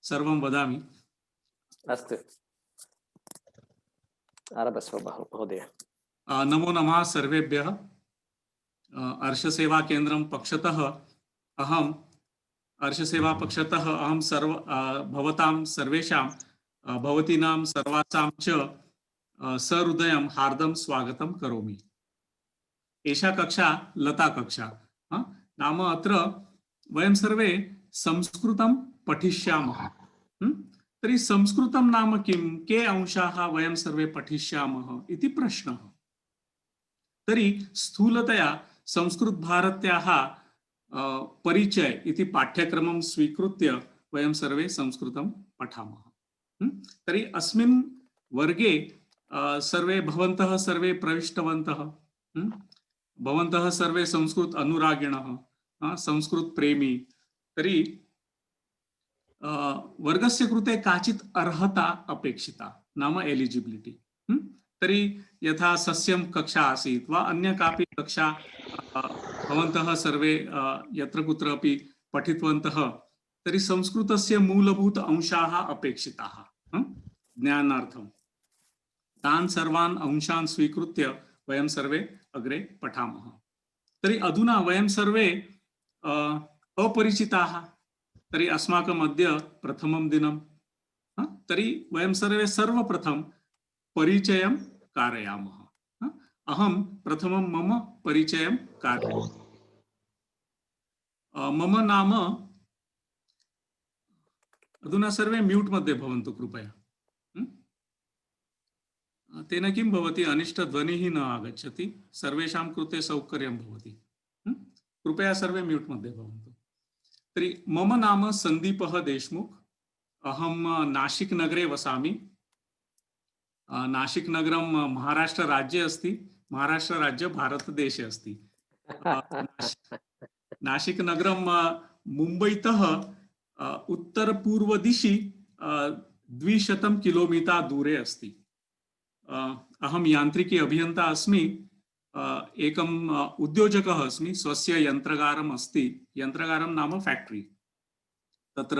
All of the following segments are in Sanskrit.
सर्वं वदामि। अस्तु, आरभस्व महोदय। नमो नमः सर्वेभ्यः। अर्षसेवा केन्द्रं पक्षतः अहम् अर्षसेवा पक्षतः अहं भवतां सर्वेषां भवतीनां सर्वासां च सहृदयं हार्दं स्वागतं करोमि। एषा कक्षा लता कक्षा। नाम अत्र वयं सर्वे संस्कृतं पठिष्यामः। तर्हि संस्कृतं नाम किं, के अंशाः वयं सर्वे पठिष्यामः इति प्रश्नः। तर्हि स्थूलतया संस्कृतभारत्याः परिचय इति पाठ्यक्रमं स्वीकृत्य वयं सर्वे संस्कृतं पठामः। तर्हि अस्मिन् वर्गे सर्वे भवन्तः सर्वे प्रविष्टवन्तः। भवन्तः सर्वे संस्कृत अनुरागिणः, संस्कृत प्रेमी। तर्हि वर्गस्य कृते काचित् अर्हता अपेक्षिता, नाम एलिजिबिलिटी। तर्हि यथा सस्यं कक्षा आसीत् वा अन्य कापि कक्षा भवन्तः सर्वे यत्र कुत्रापि पठितवन्तः, तर्हि संस्कृतस्य मूलभूत अंशाः अपेक्षिताः ज्ञानार्थं। तान् सर्वान् अंशान् स्वीकृत्य वयं सर्वे अग्रे पठामः। तर्हि अधुना वयं सर्वे अपरिचिताः। तर्हि अस्माकम् अद्य प्रथमं दिनं। तर्हि वयं सर्वे सर्वप्रथम परिचयं कारयामः। अहं प्रथमं मम परिचयं कारयामि। मम नाम, अधुना सर्वे म्यूट् मध्ये भवन्तु कृपया। तेन किं भवति, अनिष्टध्वनिः न आगच्छति, सर्वेषां कृते सौकर्यं भवति। कृपया सर्वे म्यूट् मध्ये भवन्तु। तर्हि मम नाम सन्दीपः देशमुख। अहं नाशिक नगरे वसामि। नाशिक नगरं महाराष्ट्र राज्ये अस्ति। महाराष्ट्र राज्य भारतदेशे अस्ति। नाशिक नगरं मुम्बईतः उत्तरपूर्वदिशि 200 किलोमीटर दूरे अस्ति। अहं यान्त्रिकी अभियन्ता अस्मि। एकम् उद्योजकः अस्मि। स्वस्य यन्त्रगारम् अस्ति। यन्त्रगारं नाम फैक्ट्री। तत्र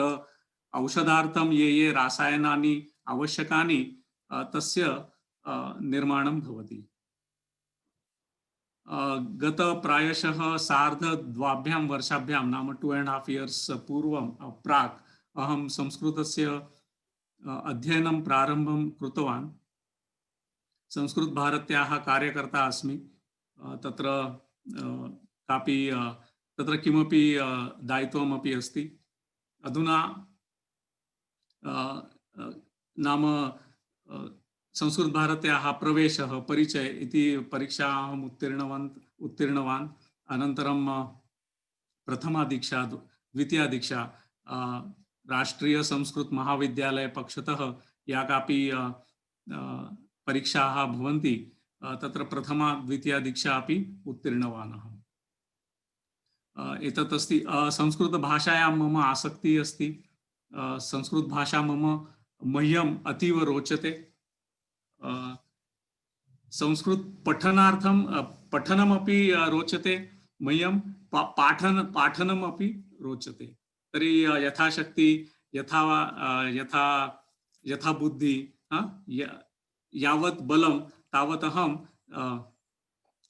औषधार्थं ये रासायनानि आवश्यकानि तस्य निर्माणं भवति। गत प्रायशः 2.5 वर्षाभ्यां, नाम 2.5 years पूर्वं प्राक् अहं संस्कृतस्य अध्ययनं प्रारम्भं कृतवान्। संस्कृत भारत्याः कार्यकर्ता अस्मि। तत्र किमपि दायित्वमपि अस्ति। अधुना नाम संस्कृत भारत्याः प्रवेशः, परिचय इति परीक्षा अहम् उत्तीर्णवान्। अनन्तरं प्रथमा दीक्षा, द्वितीया दीक्षा राष्ट्रीय संस्कृत महाविद्यालय पक्षतः या कापि परीक्षाः भवन्ति, तत्र प्रथमा द्वितीया दीक्षा अपि उत्तीर्णवान् अहम्। एतत् अस्ति। संस्कृतभाषायां मम आसक्तिः अस्ति। संस्कृतभाषा मह्यम् अतीव रोचते। संस्कृत पठनमपि रोचते मह्यं, पाठनमपि रोचते। तर्हि यथाशक्ति, यथा बुद्धि, यावत् बलं तावत् अहं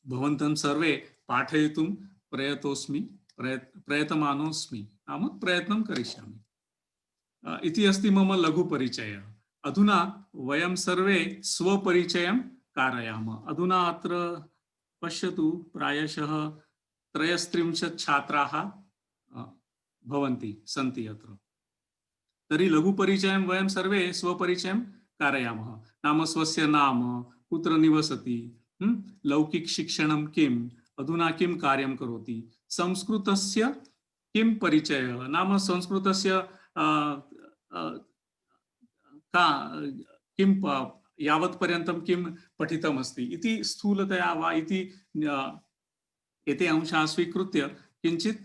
भवन्तं सर्वे पाठयितुं प्रयतमानोऽस्मि, नाम प्रयत्नं करिष्यामि। इति अस्ति मम लघुपरिचयः। अधुना वयं सर्वे स्वपरिचयं कारयामः। अधुना अत्र पश्यतु, प्रायशः 33 छात्राः सन्ति अत्र। तर्हि लघुपरिचयं वयं सर्वे स्वपरिचयं कारयामः। नाम स्वस्य नाम, कुत्र निवसति, लौकिक शिक्षणं किम्, अधुना किं कार्यं करोति, संस्कृतस्य किं परिचयः, नाम संस्कृतस्य किं यावत् पर्यन्तं किं पठितमस्ति इति स्थूलतया वा इति एते अंशाः स्वीकृत्य किञ्चित्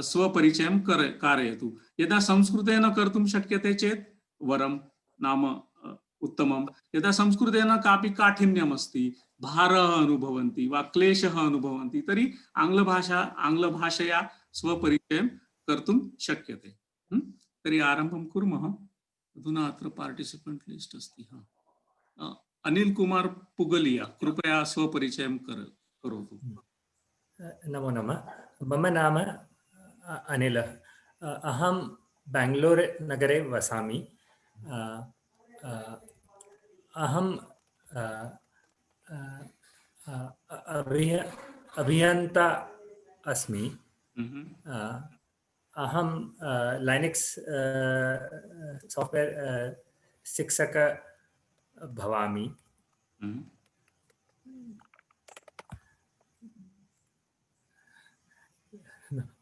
स्वपरिचयं कारयतु। यदा संस्कृतेन कर्तुं शक्यते चेत् वरं, नाम उत्तमं। यदा संस्कृतेन कापि काठिन्यम् अस्ति, भारः अनुभवन्ति वा क्लेशः अनुभवन्ति, तर्हि आङ्ग्लभाषया स्वपरिचयं कर्तुं शक्यते। तर्हि आरम्भं कुर्मः। अधुना अत्र पार्टिसिपेण्ट् लिस्ट् अस्ति। अनिल कुमार पुगलिया, कृपया स्वपरिचयं करोतु। नमो नमः। मम नाम अनिलः। अहं बेङ्गलूर् नगरे वसामि। अहं अभियन्ता अस्मि। अहं लाइनक्स सॉफ्टवेयर शिक्षकः भवामि।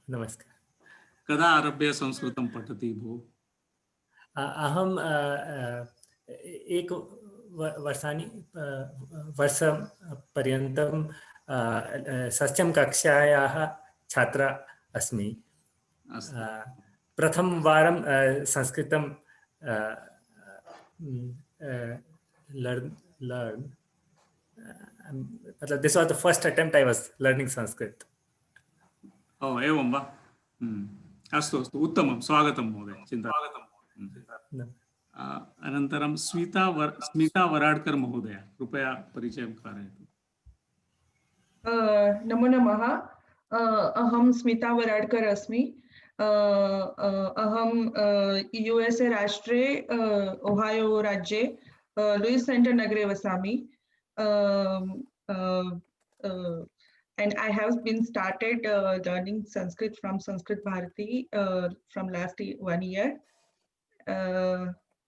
नमस्कार। कदा आरभ्य संस्कृतं पठति भो? अहं एक वर्षपर्यन्तं षष्ठं कक्षायाः छात्र अस्मि। प्रथमवारं संस्कृतं learn this was the first attempt I was learning Sanskrit. ओ एवं वा? अस्तु अस्तु, उत्तमं, स्वागतं महोदय, चिन्ता। अनन्तरं स्मिता वराडकर महोदय, कृपया परिचयं कारयतु। नमो नमः। अहं स्मिता वराडकर अस्मि। अहं USA राष्ट्रे ओहायो राज्ये लुईस् सेण्टर् नगरे वसामि। And I have been started learning Sanskrit from Sanskrit Bharati from last 1 year.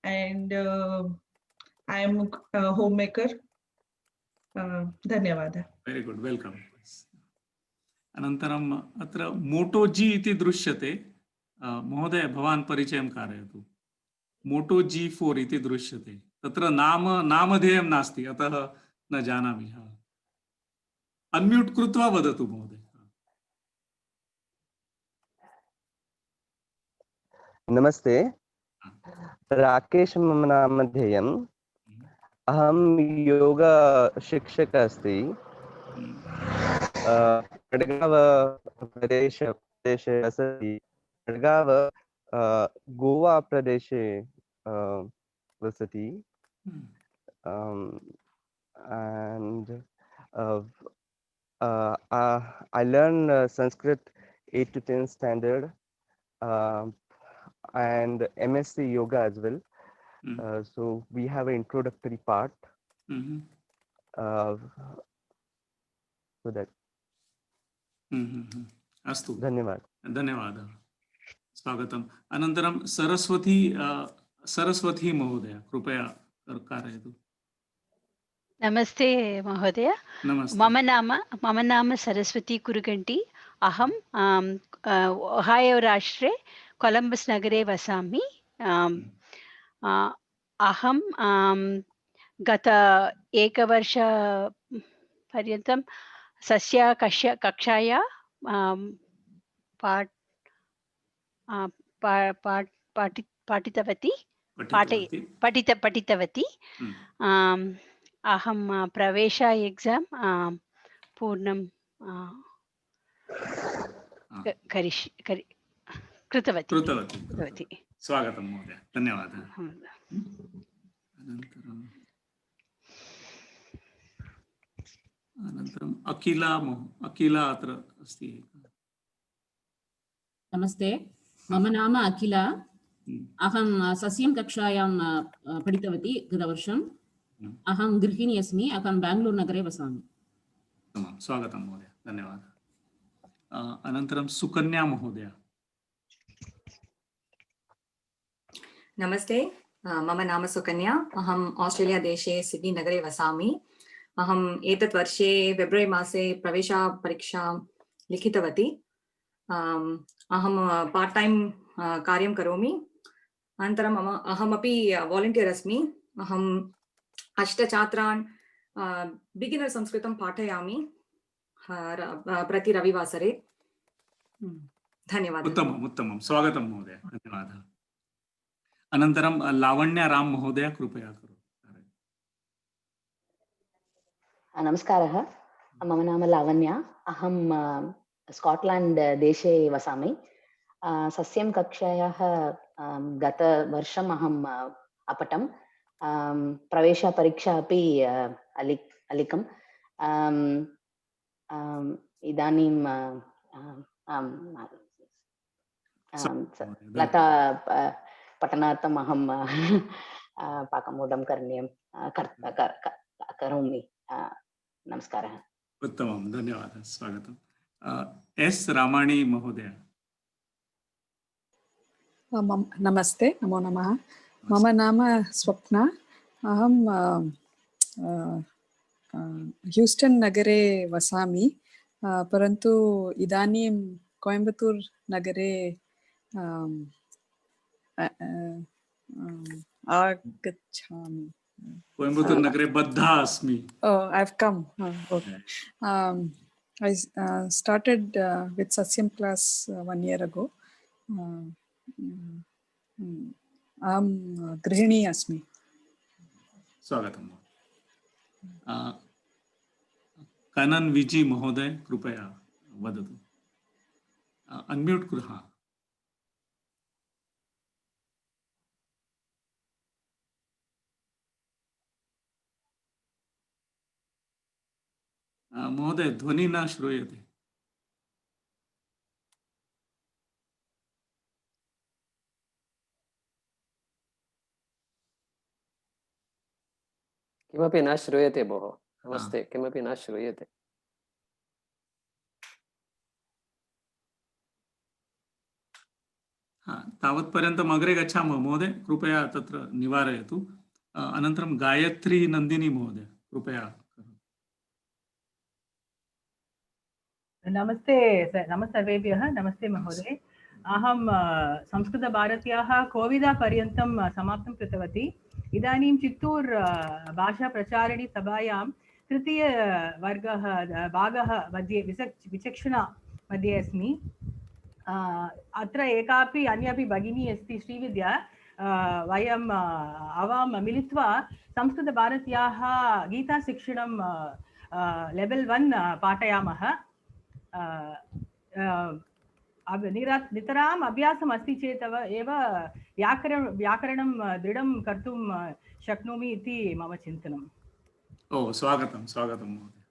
And I am a homemaker. धन्यवादः। वेरी गुड, वेलकम। अनन्तरम् अत्र मोटो जी इति दृश्यते। महोदय, भवान् परिचयं कारयतु। मोटो G4 इति दृश्यते। तत्र नामधेयं नास्ति, अतः न जानामि। अनम्यूट कृत्वा वदतु महोदय। नमस्ते, राकेश मम नामधेयम्। अहं योग शिक्षकः अस्ति। खड्गाव प्रदेशे वसति। खड्गाव गोवा प्रदेशे वसति। And I learn Sanskrit 8 to 10 standard and MSc yoga as well. So we have an introductory part. So that. अस्तु, धन्यवाद। धन्यवादः, स्वागतम्। अनन्तरं सरस्वती महोदय, कृपया कारयतु। नमस्ते महोदय। मम नाम सरस्वती कुरुगंटी। अहं ओहायो राष्ट्रे कोलम्बस् नगरे वसामि। अहं गत एकवर्ष पर्यन्तं सस्य कक्षाया पठितवती। अहं प्रवेश एग्जाम पूर्णं कृतवती। स्वागतं महोदय, धन्यवादः। अनन्तरम् अखिला अत्र अस्ति। नमस्ते, मम नाम अखिला। अहं सस्यं कक्षायां पठितवती गतवर्षम्। अहं गृहिणी अस्मि। अहं बेङ्गलूर् नगरे वसामि। स्वागतं महोदय, धन्यवादः। अनन्तरं सुकन्या महोदय। नमस्ते, मम नाम सुकन्या। अहम् आस्ट्रेलिया देशे सिड्नी नगरे वसामि। अहम् एतत् वर्षे फेब्रुवरी मासे प्रवेशपरीक्षां लिखितवती। अहं पार्ट टाइम कार्यं करोमि। अनन्तरम् अहमपि वालंटियर् अस्मि। अहम् 8 छात्रान् बिगिनर् संस्कृतं पाठयामि प्रति रविवासरे। धन्यवादः। उत्तमं, स्वागतं महोदय, धन्यवादः। अनन्तरं लावण्या राम महोदय, कृपया करोतु। नमस्कारः, मम नाम लावण्या। अहं स्काट्लाण्ड् देशे वसामि। सस्यं कक्षायाः गतवर्षम् अहम् अपठम् प्रवेशपरीक्षा अपि अलिखम् इदानीं लता पठनार्थम् अहं पाकमोदं करणीयं करोमि। नमस्कारः। उत्तमं, धन्यवादः, स्वागतम्। एस् रामाणी महोदय। नमस्ते, नमो नमः। मम नाम स्वप्ना। अहं ह्यूस्टन् नगरे वसामि, परन्तु इदानीं कोयम्बतूर् नगरे आगच्छामि। कोयम्बतूर् नगरे बद्धा अस्मि। Oh, I've come. Okay. I started with Sasyam class 1 year ago. अहं गृहिणी अस्मि। स्वागतम्। कनन विजी महोदय कृपया वदतु। अनम्यूट कुर्मः। महोदय ध्वनि न श्रूयते। किमपि न श्रूयते भोः। नमस्ते, किमपि न श्रूयते। तावत्पर्यन्तम् अग्रे गच्छामः महोदय, कृपया तत्र निवारयतु। अनन्तरं गायत्री नन्दिनी महोदय कृपया। नमस्ते सर्वेभ्यः। नमस्ते महोदय। अहं संस्कृतभारत्याः कोविदपर्यन्तं समाप्तं कृतवती। इदानीं चित्तूर् भाषाप्रचारिणी सभायां तृतीयवर्गः भागः मध्ये विचक्षणा मध्ये अस्मि। अत्र एकापि अन्यापि भगिनी अस्ति श्रीविद्या। वयं आवां मिलित्वा संस्कृतभारत्याः गीताशिक्षणं लेवल् 1 पाठयामः। नितराम् अभ्यासम् अस्ति चेत् एव व्याकरणं दृढं कर्तुं शक्नोमि इति मम चिन्तनम्। ओ, स्वागतं स्वागतं महोदय।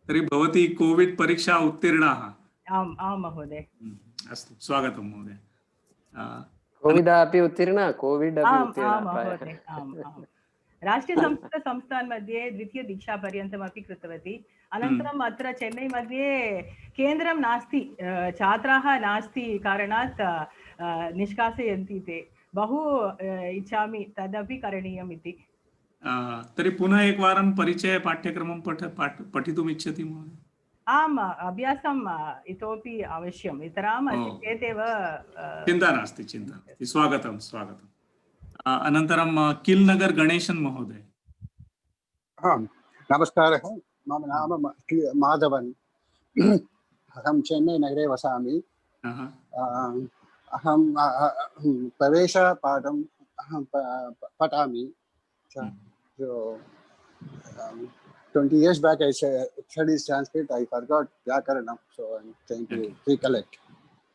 तर्हि भवती कोविड परीक्षा उत्तीर्णाः? आम् आम् महोदय। अस्तु, स्वागतं महोदय। कोविड अपि उत्तीर्ण, कोविड अपि उत्तीर्ण। राष्ट्रीयसंस्कृतसंस्थान् मध्ये द्वितीयदीक्षापर्यन्तमपि कृतवती। अनन्तरम् अत्र चेन्नै मध्ये केन्द्रं नास्ति, छात्राः नास्ति कारणात् निष्कासयन्ति ते। बहु इच्छामि तदपि करणीयम् इति। तर्हि पुनः एकवारं परिचय पाठ्यक्रमं पठितुम् इच्छति महोदय? आम्, अभ्यासम् इतोपि आवश्यम्। इतराम् अस्ति चेदेव। चिन्ता नास्ति, चिन्ता नास्ति। स्वागतं स्वागतम्। अनन्तरं किल्नगर् गणेशन् महोदय। नमस्कारः। मम नाम माधवन्। अहं चेन्नै नगरे वसामि। अहं प्रवेशपाठं पठामि। 20 years back I studied Sanskrit. I forgot Vyakaranam, so I'm trying to recollect.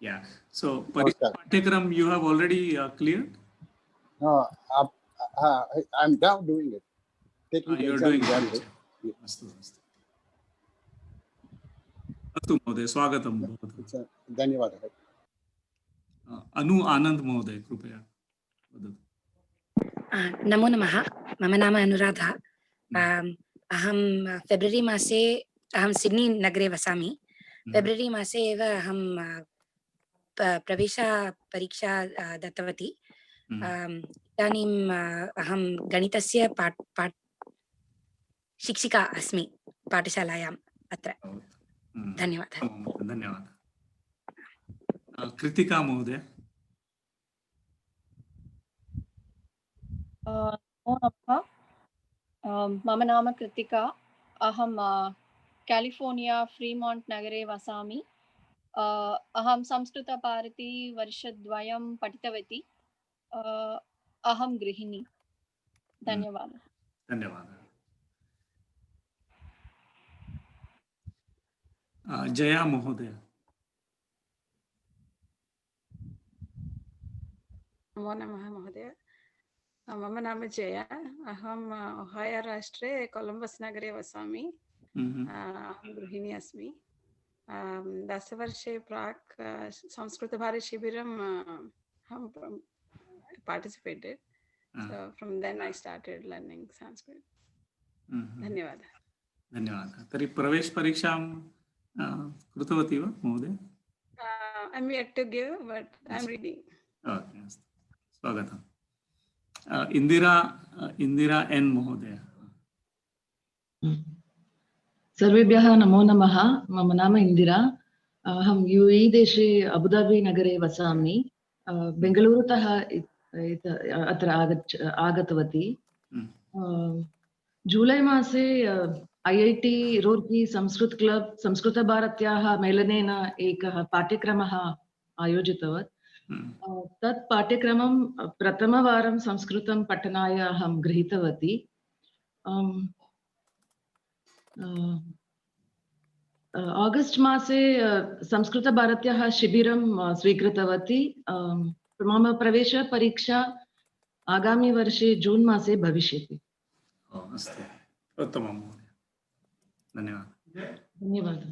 Yeah. So Pathyagram you have already cleared? No, I'm now doing it. Taking the you're exam doing January. it. अस्तु महोदय, स्वागतं भवतु। धन्यवादः। अनु आनंद महोदय कृपया वदतु। नमो नमः। मम नाम अनुराधा। अहं फेब्रवरी मासे अहं सिड्नी नगरे वसामि। फेब्रवरी मासे एव अहं प्रवेशपरीक्षा दत्तवती। इदानीम् अहं गणितस्य शिक्षिका अस्मि पाठशालायाम् अत्र। धन्यवादः। धन्यवादः। कृतिका महोदय। नमो नमः। मम नाम कृतिका। अहं कैलिफोर्निया फ्रीमांट नगरे वसामि। अहं संस्कृतभारती वर्षद्वयं पठितवती। अहं गृहिणी। धन्यवादः। धन्यवादः। जया महोदय। नमो नमः महोदय। मम नाम जया। अहम् ओहायो राष्ट्रे कोलम्बस् नगरे वसामि। अहं गृहिणी अस्मि। दशवर्षे प्राक् संस्कृतभारतीशिबिरम् अहं participated. So from then I started learning Sanskrit. धन्यवादः। धन्यवादः। तर्हि प्रवेशपरीक्षां कृतवती वा महोदय? I'm yet to give, but I'm reading. Okay, अस्तु, स्वागतम्। इंदिरा एन महोदय। सर्वेभ्यः नमो नमः। मम नाम इंदिरा। अहं UAE देशे अबुधाबी नगरे वसामि। बेङ्गलूरुतः अत्र आगतवती। जुलै मासे IIT रूर्की संस्कृत क्लब् संस्कृतभारत्याः मेलनेन एकः पाठ्यक्रमः आयोजितवत्। तत् पाठ्यक्रमं प्रथमवारं संस्कृतं पठनाय अहं गृहीतवती। आगस्ट् मासे संस्कृतभारत्याः शिबिरं स्वीकृतवती। मम प्रवेशपरीक्षा आगामि वर्षे जून् मासे भविष्यति। अस्तु, उत्तमं महोदय, धन्यवादः। धन्यवादः।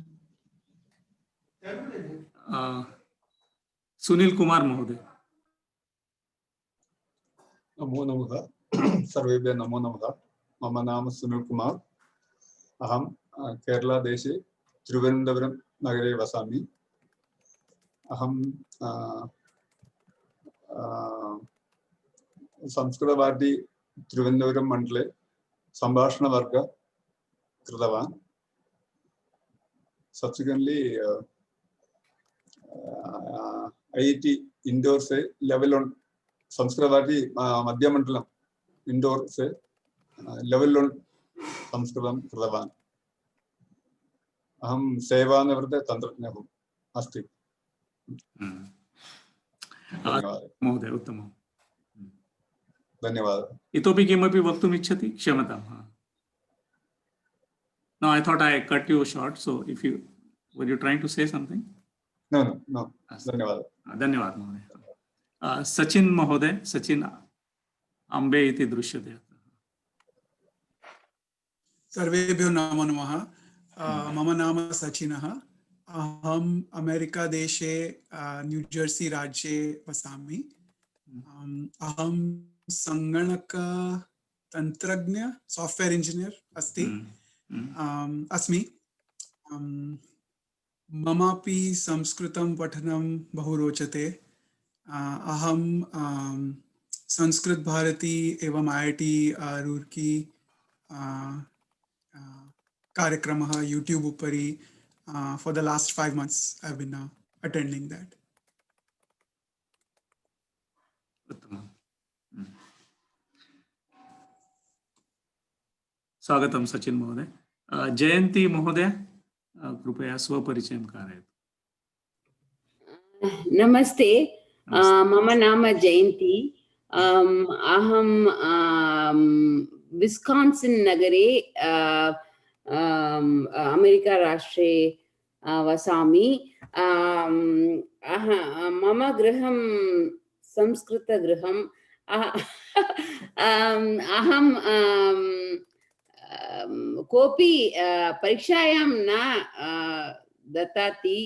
सुनील कुमार महोदय। नमो नमः। सर्वेभ्यः नमो नमः। मम नाम सुनील कुमार। अहं केरला देशे तिरुवनन्तपुरम नगरे वसामि। अहं संस्कृतभारती तिरुवनन्तपुरम मण्डले सम्भाषणवर्ग कृतवान्। Subsequently, IIT इंदौर से लेवल 1 संस्कृत भारती मध्य मंडलम इंदौर से लेवल 1 संस्कृतं कृतवान्। अहं सेवानिवृत्त तन्त्रज्ञः अस्ति। महोदय, उत्तमं, धन्यवादः। इतोपि किमपि वक्तुम् इच्छति? क्षम्यताम्। No, I thought I cut you short. So if you were you trying to say something? No. धन्यवादः। धन्यवादः महोदय। सचिन महोदय, सचिन अम्बे इति दृश्यते। सर्वेभ्यो नमो नमः। मम नाम सचिनः। अहम् अमेरिका देशे न्यू जर्सी राज्ये वसामि। अहं संगणक तन्त्रज्ञ सॉफ्टवेयर इंजीनियर अस्मि। ममापि संस्कृतं पठनं बहु रोचते। अहं संस्कृत भारती एवं IIT रूर्की कार्यक्रमः YouTube उपरि for the last 5 months I've been attending that. स्वागतं सचिन महोदय। जयंती महोदय, कृपया स्वपरिचयं कारयतु। नमस्ते, मम नाम जयंती। अहं विस्कान्सिन् नगरे अमेरिका राष्ट्रे वसामि। मम गृहं संस्कृतगृहम्। अहं कोऽपि परीक्षायां न ददाति।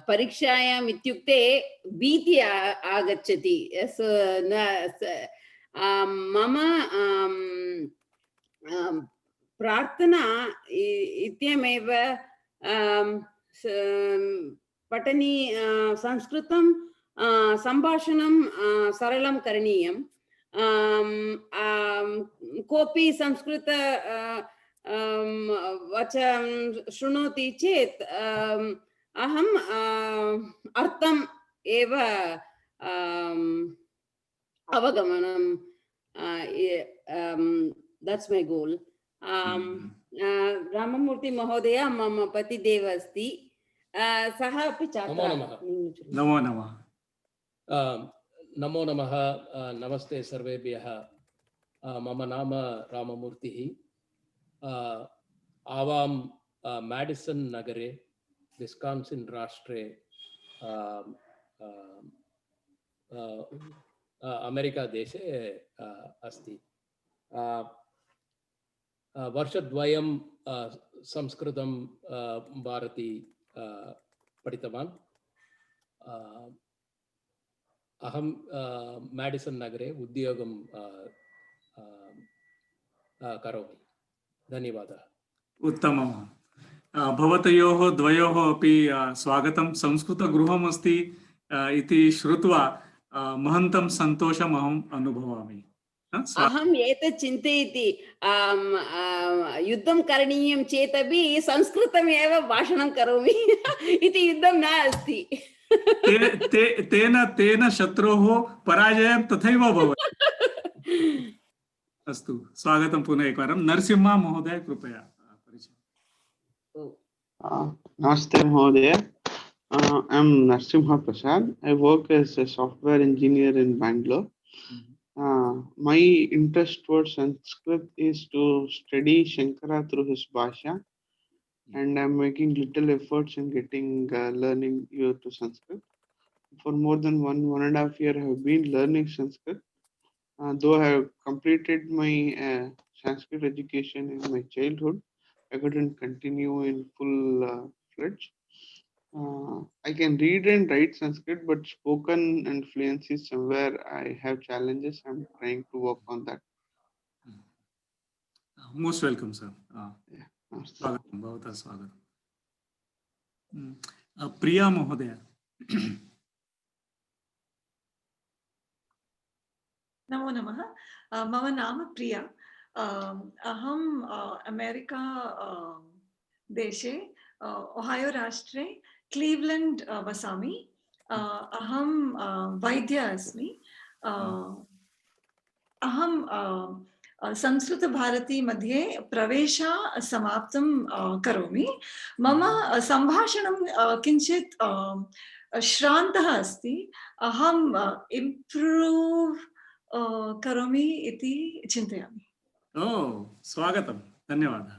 परीक्षायाम् इत्युक्ते भीति आगच्छति। मम प्रार्थना इत्यमेव पठनी संस्कृतं सम्भाषणं सरलं करणीयं। कोऽपि संस्कृत वचनं शृणोति चेत् अहम् अर्थम् एव अवगमनं। that's my goal. राममूर्ति महोदय मम पतिदेव अस्ति। सः अपि छात्रः। नमो नमः। नमो नमः। नमस्ते सर्वेभ्यः। मम नाम राममूर्तिः। आवां मैडिसन् नगरे विस्कान्सिन् राष्ट्रे अमेरिकादेशे अस्ति। वर्षद्वयं संस्कृतं भारती पठितवान्। अहं मेडिसन् नगरे उद्योगं करोमि। धन्यवादः। उत्तमम्। भवतयोः द्वयोः अपि स्वागतं। संस्कृतगृहमस्ति इति श्रुत्वा महन्तं सन्तोषम् अहम् अनुभवामि। अहम् एतत् चिन्तयति युद्धं करणीयं चेदपि संस्कृतमेव भाषणं करोमि इति युद्धं न अस्ति। तेन शत्रोः पराजयं तथैव भवति। अस्तु, स्वागतं पुनः एकवारं। नरसिंह महोदय कृपया परिचय। Namaste Mahodaya. I'm Narasimha Prasad. I work as a software engineer in Bangalore. My interest towards Sanskrit is to study Shankara through his Bhasha, and I'm making little efforts in getting learning to Sanskrit. For more than 1.5 years, I have been learning Sanskrit. Though I have completed my Sanskrit education in my childhood, I couldn't continue in full fledged. I can read and write Sanskrit, but spoken and fluency is somewhere I have challenges. I'm trying to work on that. Most welcome, sir. स्वागतं, भवतः स्वागतं। प्रिया महोदय। नमो नमः। मम नाम प्रिया। अहम् अमेरिका देशे ओहायो राष्ट्रे क्लीव्लेण्ड् वसामि। अहं वैद्य अस्मि। अहं संस्कृतभारती मध्ये प्रवेश समाप्तं करोमि। मम सम्भाषणं किञ्चित् श्रान्तः अस्ति। अहं इम्प्रूव् करोमि इति चिन्तयामि। स्वागतं, धन्यवादः।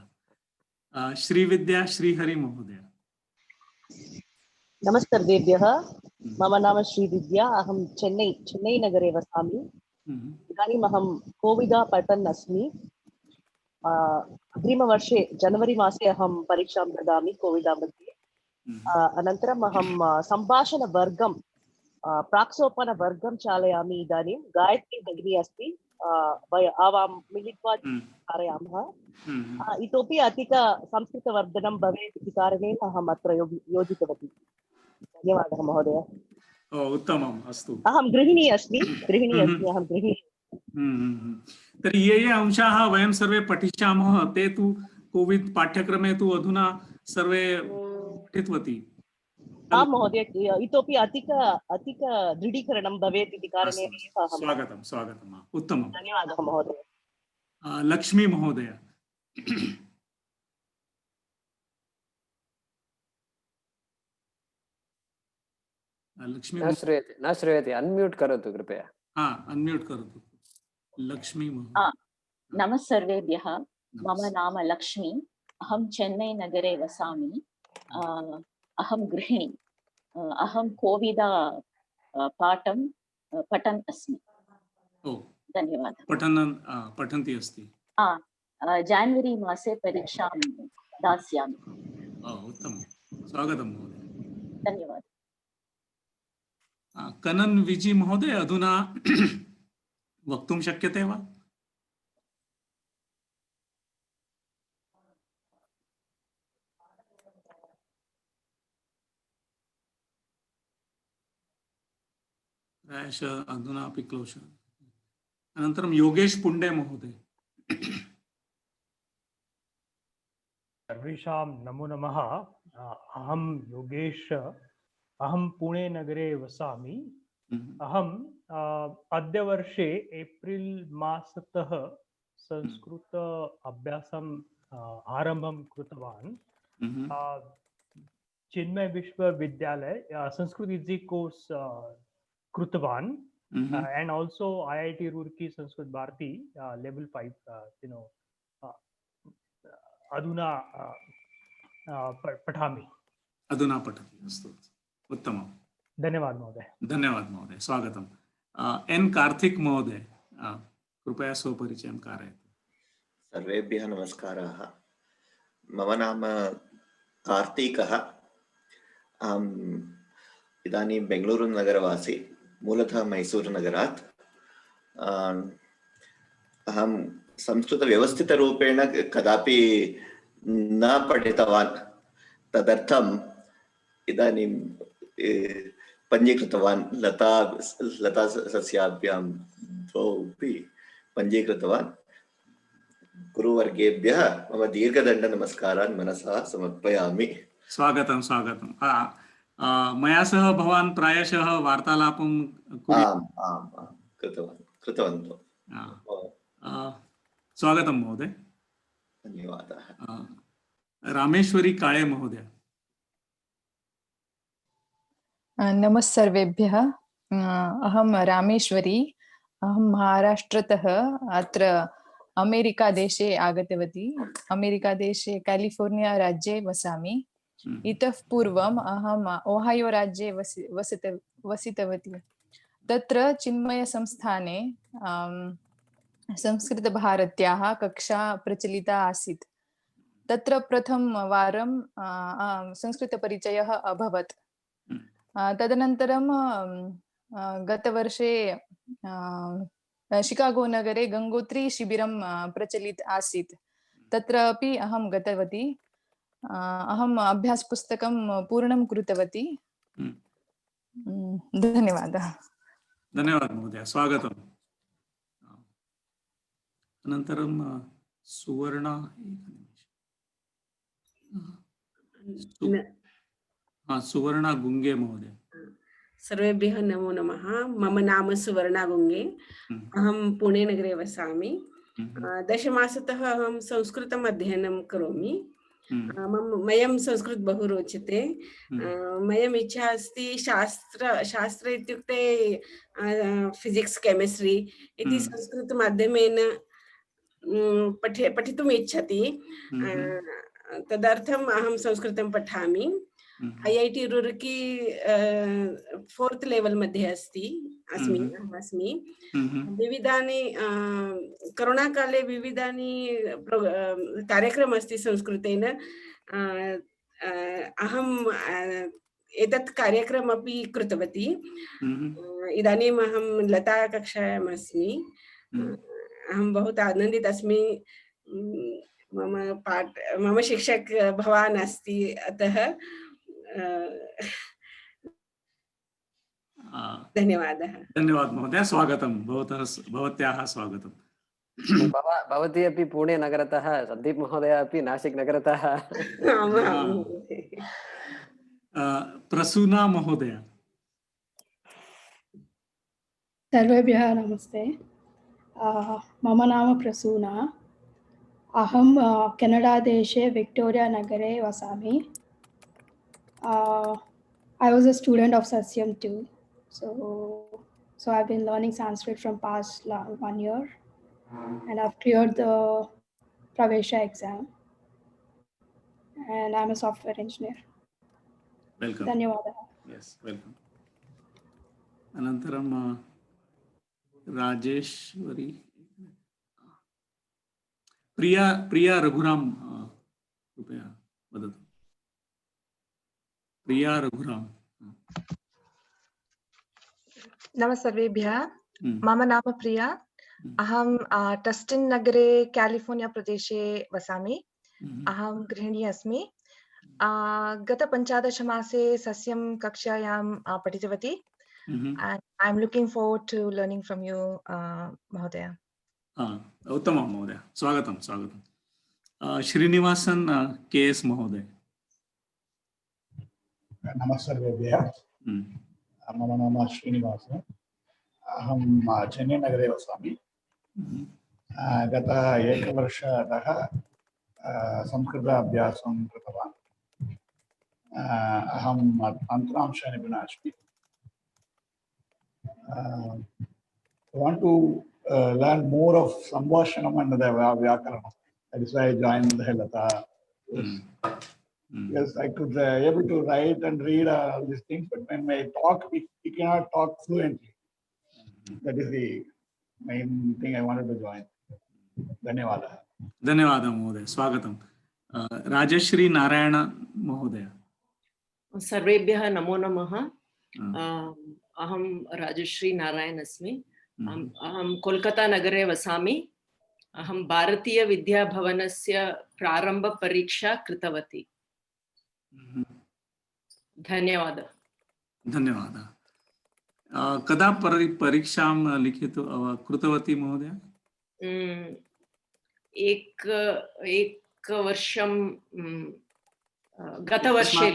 श्रीविद्या श्रीहरि महोदय। नमस्तेभ्यः। मम नाम श्रीविद्या। अहं चेन्नै नगरे वसामि। इदानीम् अहं कोविदा पठन् अस्मि। अग्रिमवर्षे जनवरी मासे अहं परीक्षां ददामि कोविदा मध्ये। अनन्तरम् अहं सम्भाषणवर्गं प्राक्सोपानवर्गं चालयामि। इदानीं गायत्री भगिनी अस्ति। आवां मिलित्वा कारयामः। इतोपि अधिक संस्कृतवर्धनं भवेत् इति कारणेन अहम् अत्र योजितवती। धन्यवादः महोदय। उत्तमम्, अस्तु। अहं गृहिणी अस्मि। अहं गृहिणी। तर्हि ये अंशाः वयं सर्वे पठिष्यामः ते तु कोविड् पाठ्यक्रमे तु अधुना सर्वे पठितवती। आं महोदय, इतोपि अधिक दृढीकरणं भवेत् इति कारणेन एव अहं। स्वागतं, स्वागतम्, उत्तमं। धन्यवादः महोदय। लक्ष्मी महोदय। लक्ष्मी न श्रूयते। अनम्यूट करोतु कृपया। अनम्यूट करोतु। लक्ष्मी महोदय। नमः सर्वेभ्यः। मम नाम लक्ष्मी। अहं चेन्नै नगरे वसामि। अहं गृहिणी। अहं कोविदा पाठं पठन् अस्मि। धन्यवादः। पठन्ती अस्ति। जान्वरी मासे परीक्षां दास्यामि। उत्तमं, स्वागतं महोदय। धन्यवादः। कनन विजी महोदय, अधुना वक्तुं शक्यते वा? प्रायशः अधुना अपि क्लोशर्। अनन्तरं योगेश पुण्डे महोदय। सर्वेषां नमो नमः। अहं योगेश। अहं पुणे नगरे वसामि। अहं अद्य वर्षे एप्रिल् मासतः संस्कृत अभ्यासम् आरम्भं कृतवान्। चिन्मय विश्वविद्यालय संस्कृत इजी कोर्स कृतवान्, and also IIT Roorkee Sanskrit Bharati level 5 अधुना पठामि। अधुना पठति, अस्तु, उत्तमं। धन्यवादः महोदय। धन्यवादः महोदय, स्वागतम्। एन कार्तिक महोदय कृपया स्वपरिचयं कारयतु। सर्वेभ्यः नमस्काराः। मम नाम कार्तिकः। अहम् इदानीं बेङ्गलूरुनगरवासी, मूलतः मैसूरुनगरात्। अहं संस्कृतव्यवस्थितरूपेण कदापि न पठितवान्। तदर्थम् इदानीं पञ्जीकृतवान्। लता सस्याभ्यां द्वौ अपि पञ्जीकृतवान्। गुरुवर्गेभ्यः मम दीर्घदण्डनमस्कारान् मनसा समर्पयामि। स्वागतं स्वागतं। मया सह भवान् प्रायशः वार्तालापं कृतवन्तौ। स्वागतं महोदय। धन्यवादाः। रामेश्वरी काळे महोदय। नमः सर्वेभ्यः। अहं रामेश्वरी। अहं महाराष्ट्रतः अत्र अमेरिकादेशे आगतवती। अमेरिकादेशे कैलिफोर्निया राज्ये वसामि। इतः पूर्वम् अहम् ओहायो राज्ये वसितवती। तत्र चिन्मयसंस्थाने संस्कृतभारत्याः कक्षा प्रचलिता आसीत्। तत्र प्रथमवारं संस्कृतपरिचयः अभवत्। तदनन्तरं गतवर्षे शिकागो नगरे गङ्गोत्री शिबिरं प्रचलित आसीत्। तत्र अपि अहं गतवती। अहम् अभ्यासपुस्तकं पूर्णं कृतवती। धन्यवादः। धन्यवादः महोदय, स्वागतम्। अनन्तरं सुवर्णा सुवर्णा गुंगे महोदय। सर्वेभ्यः नमो नमः। मम नाम सुवर्णा गुंगे। अहं पुणे नगरे वसामि। 10 मासतः अहं संस्कृतम् अध्ययनं करोमि। मह्यं संस्कृत बहु रोचते। मह्यम् इच्छा अस्ति शास्त्र इत्युक्ते फिजिक्स् केमिस्ट्री इति संस्कृतमाध्यमेन पठितुम् इच्छति। तदर्थम् अहं संस्कृतं पठामि। IIT रुर्की 4th लेवल मध्ये अस्मि। विविधानि करोनाकाले विविधानि कार्यक्रम अस्ति संस्कृतेन। अहम् एतत् कार्यक्रमपि कृतवती। इदानीम् अहं लता कक्षायाम् अस्मि। अहं बहुत आनन्दित अस्मि। मम शिक्षक भवान् अस्ति, अतः धन्यवादः। धन्यवादः महोदय, स्वागतं। भवत्याः स्वागतं। भवती अपि पुणे नगरतः, सन्दीप महोदय अपि नासिक नगरतः। प्रसूना महोदय। सर्वेभ्यः नमस्ते। मम नाम प्रसूना। अहं केनडादेशे विक्टोरिया नगरे वसामि। I was a student of Sasyam too. So I've been learning Sanskrit from past 1 year, and I've cleared the Pravesha exam, and I'm a software engineer. Welcome. Dhanyawada. Yes, welcome. Anantaram Rajeshwari. Priya Raghuram, कृपया वदतु। प्रिया रघुराम। नमः सर्वेभ्यः। मम नाम प्रिया। अहं टस्टिन् नगरे कैलिफोर्निया प्रदेशे वसामि। अहं गृहिणी अस्मि। गत 15 मासे सस्यं कक्षायां पठितवती। I am looking forward to learning from you, महोदय। उत्तमं महोदय, स्वागतं स्वागतं। श्रीनिवासन KS महोदय। नमः सर्वेभ्यः। मम नाम श्रीनिवासन्। अहं चेन्नैनगरे वसामि। गत 1 वर्षतः संस्कृताभ्यासं कृतवान्। अहं तन्त्रांशनिपुणः अस्मि। I want to learn more of Sambhashanam and the Vyakaranam. That is why I joined the Lata. Because I could able to write and read all these things, but when I talk, we cannot talk fluently. That is the main thing I wanted to join. धन्यवादः. धन्यवादः महोदय, स्वागतम्. राजश्री नारायण महोदय. सर्वेभ्यः नमो नमः. अहं राजश्री नारायण अस्मि. अहं कोलकाता नगरे वसामि. अहं भारतीय विद्याभवनस्य प्रारम्भपरीक्षा कृतवती. धन्यवादः. धन्यवादः. कदा परीक्षां कृतवती महोदय? एक वर्षं गतवर्षे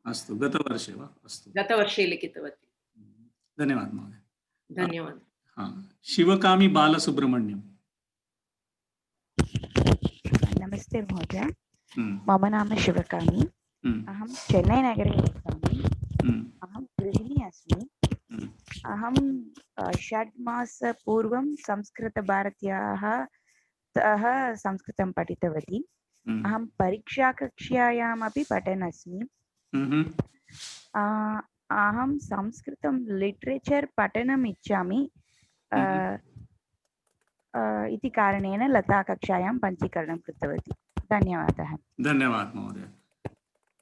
अस्तु, गतवर्षे वा? अस्तु, गतवर्षे लिखितवती. धन्यवादः महोदय. धन्यवादः. शिवकामी बालसुब्रह्मण्यम. नमस्ते महोदय, मम नाम शिवकामी. अहं चेन्नैनगरे वसामि. अहं गृहिणी अस्मि. अहं 6 मासपूर्वं संस्कृतभारत्याः संस्कृतं पठितवती. अहं परीक्षाकक्ष्यायामपि पठन् अस्मि. अहं संस्कृतं लिटरेचर् पठनम् इच्छामि इति कारणेन लता कक्षायां पञ्जीकरणं कृतवती. धन्यवादः. धन्यवादः महोदय.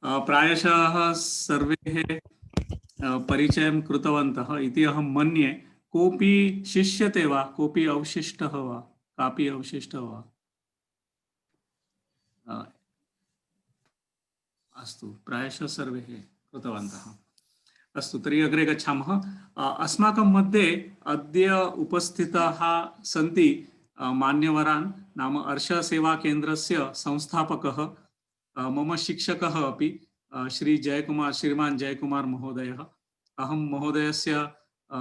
प्रायशः सर्वे परिचयं कृतवन्तः इति अहं मन्ये. कोऽपि शिष्यते वा? कोऽपि अवशिष्टः वा? कापि अवशिष्टः वा? अस्तु, प्रायशः सर्वे कृतवन्तः. अस्तु, तर्हि अग्रे गच्छामः. अस्माकं मध्ये अद्य उपस्थिताः सन्ति मान्यवरान्. नाम अर्षसेवाकेन्द्रस्य संस्थापकः, मम शिक्षकः अपि श्रीमान् जयकुमार महोदयः. अहं महोदयस्य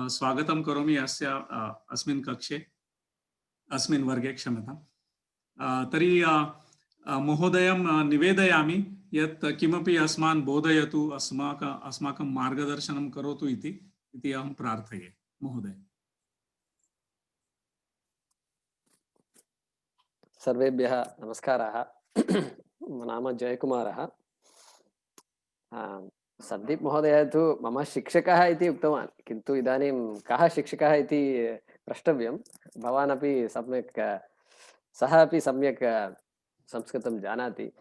स्वागतं करोमि अस्मिन् कक्षे, अस्मिन् वर्गे, क्षम्यताम्. तर्हि महोदयं निवेदयामि यत् किमपि अस्मान् बोधयतु, अस्माकं मार्गदर्शनं करोतु इति अहं प्रार्थये. महोदय. सर्वेभ्यः नमस्काराः. मम नाम जयकुमारः. सन्दीप् महोदयः तु मम शिक्षकः इति उक्तवान्, किन्तु इदानीं कः शिक्षकः इति प्रष्टव्यं. भवान् अपि सम्यक्, सः अपि सम्यक् संस्कृतं जानाति.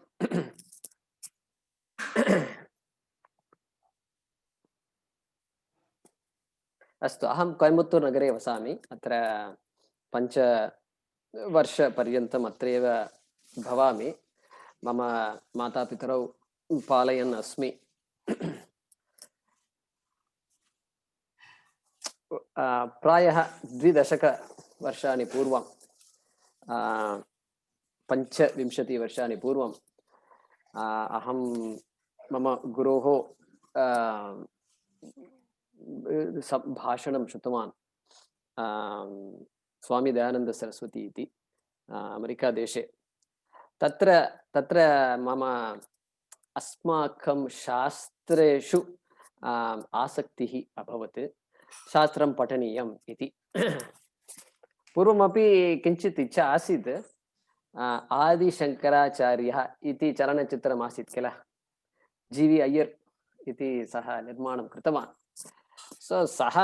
अस्तु, अहं कोयम्बत्तूर् नगरे वसामि. अत्र 5 वर्षपर्यन्तम् अत्रैव भवामि. मम मातापितरौ पालयन् अस्मि. प्रायः 2 दशकवर्षाणि पूर्वं, 25 वर्षाणि पूर्वं अहं मम गुरोः भाषणं श्रुतवान्. स्वामी दयानन्द सरस्वती इति अमेरिका देशे. तत्र मम अस्माकं शास्त्रेषु आसक्तिः अभवत्. शास्त्रं पठनीयम् इति. पूर्वमपि किञ्चित् इच्छा आसीत्. आदिशङ्कराचार्यः इति चलनचित्रम् आसीत् किल, जीवी अय्यर् इति सः निर्माणं कृतवान्. सः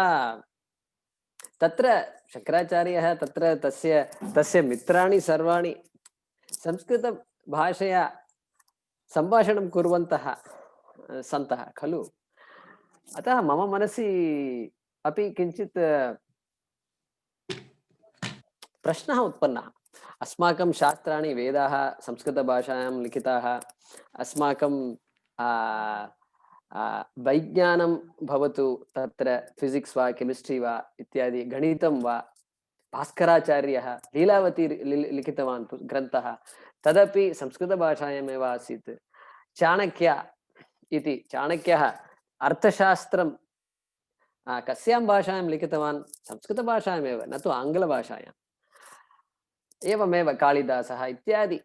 तत्र शङ्कराचार्यः तत्र तस्य मित्राणि सर्वाणि संस्कृतभाषया सम्भाषणं कुर्वन्तः सन्तः खलु. अतः मम मनसि अपि किञ्चित् प्रश्नः उत्पन्नः. अस्माकं शास्त्राणि, वेदाः संस्कृतभाषायां लिखिताः. अस्माकं वैज्ञानं भवतु, तत्र फिजिक्स् वा केमिस्ट्री वा इत्यादि, गणितं वा, भास्कराचार्यः लीलावती लिखितवान् ग्रन्थः, तदपि संस्कृतभाषायामेव आसीत्. चाणक्यः अर्थशास्त्रं कस्यां भाषायां लिखितवान्? संस्कृतभाषायामेव, न तु आङ्ग्लभाषायाम्. एवमेव कालिदासः इत्यादि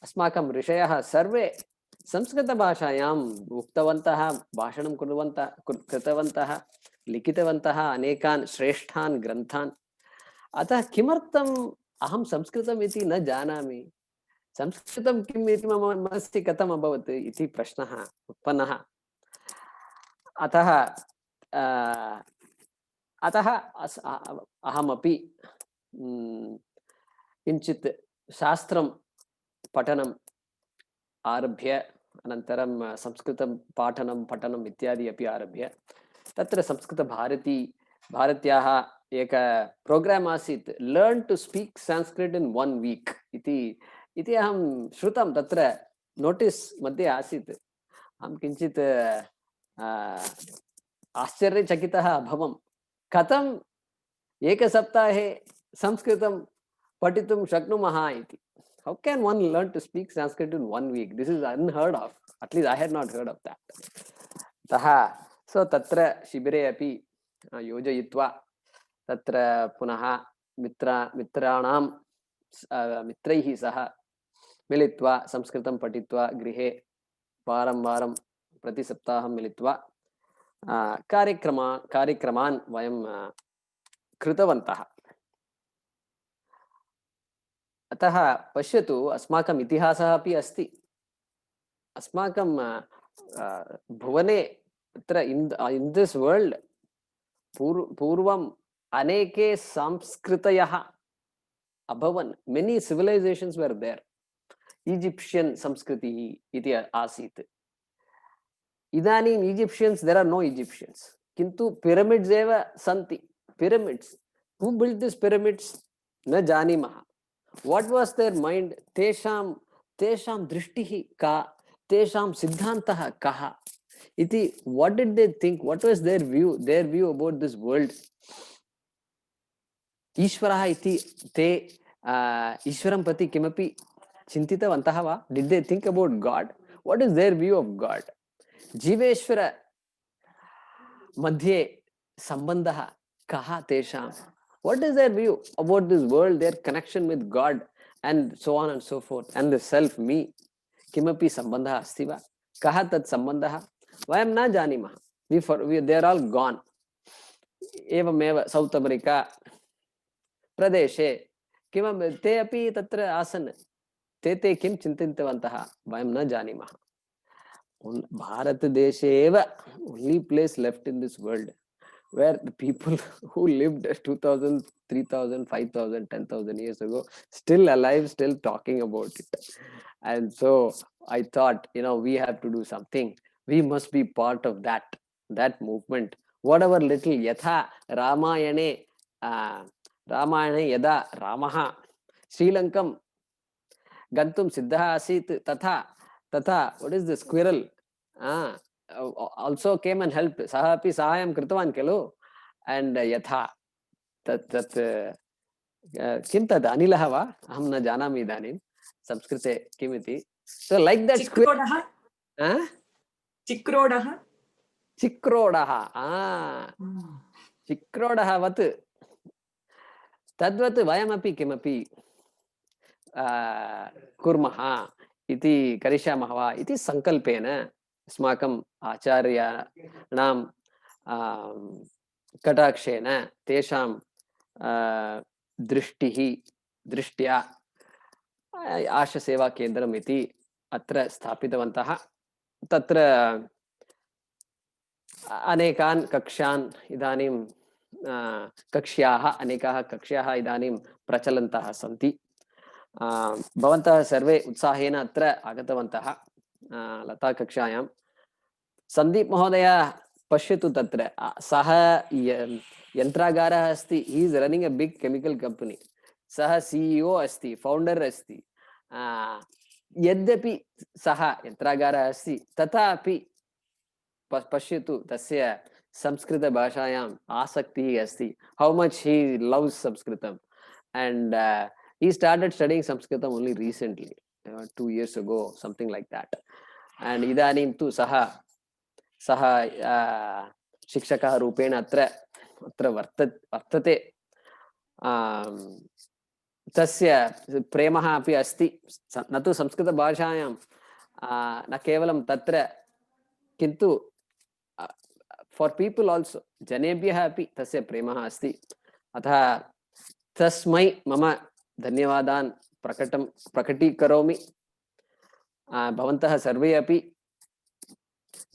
अस्माकं ऋषयः सर्वे संस्कृतभाषायाम् उक्तवन्तः, भाषणं कृतवन्तः, लिखितवन्तः अनेकान् श्रेष्ठान् ग्रन्थान्. अतः किमर्थम् अहं संस्कृतम् इति न जानामि, संस्कृतं किम् इति मम मनसि कथम् अभवत् इति प्रश्नः उत्पन्नः. अतः अतः अहमपि किञ्चित् शास्त्रं पठनम् आरभ्य अनन्तरं संस्कृतं पाठनं पठनम् इत्यादि अपि आरभ्य तत्र भारत्याः एक प्रोग्राम् आसीत् learn to speak Sanskrit in 1 week इति अहं श्रुतं तत्र नोटिस् मध्ये आसीत् अहं किञ्चित् आश्चर्यचकितः अभवं कथम् एकसप्ताहे संस्कृतं पठितुं शक्नुमः इति how can one learn to speak Sanskrit in 1 week? This is unheard of. At least I had not heard of that. So tatra shibire api योजयित्वा तत्र पुनः मित्रैः सह मिलित्वा संस्कृतं पठित्वा गृहे वारं वारं प्रतिसप्ताहं मिलित्वा कार्यक्रमान् वयं कृतवन्तः। अतः पश्यतु अस्माकम् इतिहासः अपि अस्ति। अस्माकं भुवने अत्र in this world पूर्वम् अनेके संस्कृतयः अभवन्। many civilizations were there. Egyptian संस्कृतिः इति आसीत्। इदानीम् Egyptians, there are no Egyptians, किन्तु pyramids एव सन्ति। Pyramids, who built these pyramids न जानीमः। What was their mind? तेषां दृष्टिः का, तेषां सिद्धान्तः कः इति, what did they think? What was their view about this world? ईश्वरः इति ते ईश्वरं प्रति किमपि चिन्तितवन्तः वा? Did they think about God? What is their view of God? Jiveshwar मध्ये सम्बन्धः कः तेषां? What is their view about this world, their connection with God, and so on and so forth, and the self, me? किमपि सम्बन्धः अस्ति वा? कः तत् सम्बन्धः? वयं न जानीमः। They are all gone. एवमेव साउथ अमेरिका प्रदेशे ते अपि तत्र आसन्। ते किं चिन्तितवन्तः वयं न जानीमः। भारतदेशे एव only place left in this world where the people who lived 2000, 3000, 5000, 10,000 years ago still alive, still talking about it. And so I thought, we have to do something. We must be part of that movement. Whatever little yatha Ramayane yada Ramaha Srilankam Gantum Siddha Asit Tatha, what is the squirrel? Also came and helped. Sahapi sahayam kritavan kelu. And yatha tat kim tad anilah va? Aham na janami idanim. Samskrite kimiti. So like that squirrel. Chikrodaha. Chikrodaha vat. Tadvat vayamapi kimapi kurmaha iti karishamah va iti sankalpena अस्माकम् आचार्याणां कटाक्षेन तेषां दृष्ट्या आशसेवा केन्द्रम् इति अत्र स्थापितवन्तः। तत्र अनेकान् कक्षान् इदानीं अनेकाः कक्ष्याः इदानीं प्रचलन्तः सन्ति। भवन्तः सर्वे उत्साहेन अत्र आगतवन्तः लता कक्षायां। संदीप महोदय पश्यतु तत्र सः यन्त्रागारः अस्ति। He is running a big chemical company. सः सीईओ अस्ति, फाउंडर अस्ति। यद्यपि सः यन्त्रागारः अस्ति तथापि पश्यतु तस्य संस्कृत भाषायाम् आसक्तिः अस्ति। हाउ मच ही लव्स संस्कृतम and he started studying Sanskritam only recently, 2 years ago, something like that. And idanim tu saha शिक्षकः रूपेण अत्र वर्तते। तस्य प्रेमः अपि अस्ति, न तु संस्कृतभाषायां न केवलं तत्र किन्तु फॉर पीपल आल्सो, जनेभ्यः अपि तस्य प्रेमः अस्ति। अतः तस्मै मम धन्यवादान् प्रकटीकरोमि। भवन्तः सर्वे अपि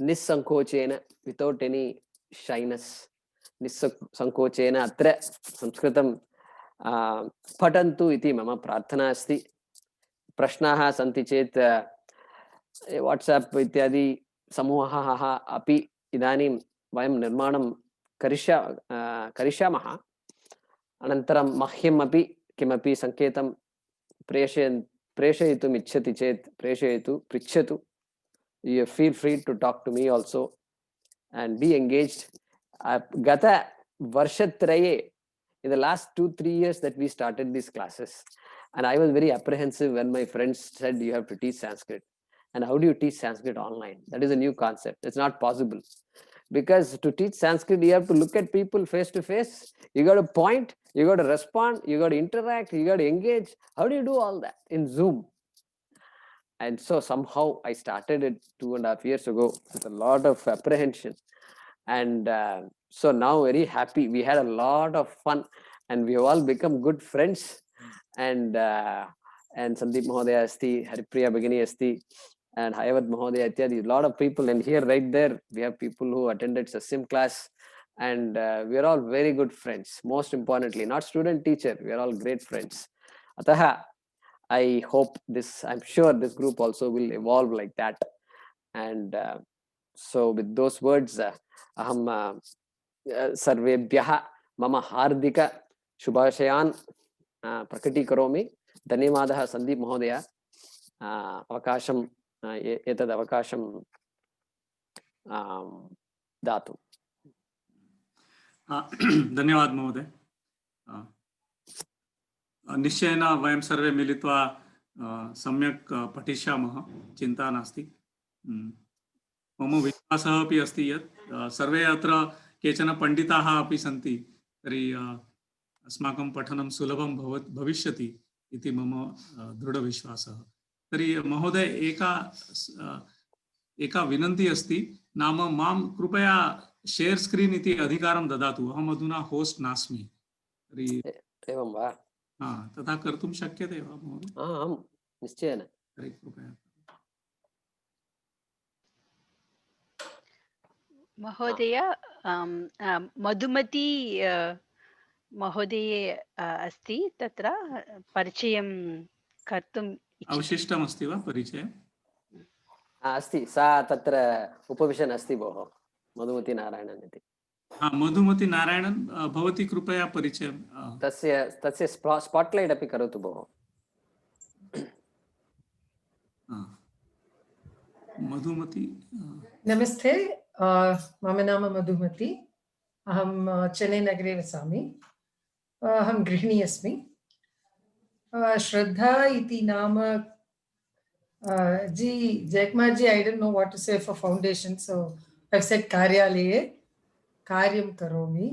निस्संकोचेन, वितौट एनी shyness, निस्सङ्कोचेन अत्र संस्कृतं पठन्तु इति मम प्रार्थना अस्ति। प्रश्नाः सन्ति चेत् वाट्साप् इत्यादि समूहाः अपि इदानीं वयं निर्माणं करिष्यामः। अनन्तरं मह्यम् अपि किमपि सङ्केतं प्रेषयितुम् इच्छति चेत् प्रेषयतु, पृच्छतु। You feel free to talk to me also and be engaged. Gata varshatraye, in the last 2-3 years that we started these classes, and I was very apprehensive when my friends said you have to teach Sanskrit. And how do you teach Sanskrit online? That is a new concept. It's not possible. Because to teach Sanskrit, you have to look at people face to face. You got to point, you got to respond, you got to interact, you got to engage. How do you do all that in Zoom? And so somehow I started it 2.5 years ago with a lot of apprehension. And so now very happy. We had a lot of fun and we have all become good friends. And Sandeep Mahodaya asti, Haripriya Bhagini asti, and Hayavad Mahodaya ityadi, a lot of people. And here right there, we have people who attended Sasyam class. And we are all very good friends. Most importantly, not student teacher, we are all great friends. Ataha, I hope this, I'm sure this group also will evolve like that. And so with those words, aham sarvebhyah mama hardika shubhashayan prakati karomi. Dhanyavadah Sandeep Mahodaya. Avakasham, etad avakasham datu. धन्यवाद महोदय। निश्चयेन वयं सर्वे मिलित्वा सम्यक् पठिष्यामः, चिन्ता नास्ति। मम विश्वासः अपि अस्ति यत् सर्वे अत्र केचन पण्डिताः अपि सन्ति, तर्हि अस्माकं पठनं सुलभं भविष्यति इति मम दृढविश्वासः। तर्हि महोदय एका विनन्ती अस्ति, नाम मां कृपया शेयर स्क्रीन इति अधिकारं ददातु। अहम् अधुना होस्ट नास्मि। तर्हि एवं वा? तथा कर्तुं शक्यते वा महोदय? आम्, निश्चयेन। तर्हि कृपया। महोदय, मधुमती महोदये अस्ति, तत्र परिचयं कर्तुम् अवशिष्टमस्ति वा परिचयः? अस्ति, सा तत्र उपविशन् अस्ति भोः, मधुमती नारायणन् इति। मधुमती नारायणन्, भवती कृपया परिचयं तस्य स्पाट्लैट् अपि करोतु भोः। मधुमती, नमस्ते, मम नाम मधुमती। अहं चेन्नैनगरे वसामि। अहं गृहिणी अस्मि। श्रद्धा इति नाम जी जयकुमार जी, I don't know what to say for foundation, so I've said कार्यालये कार्यं करोमि।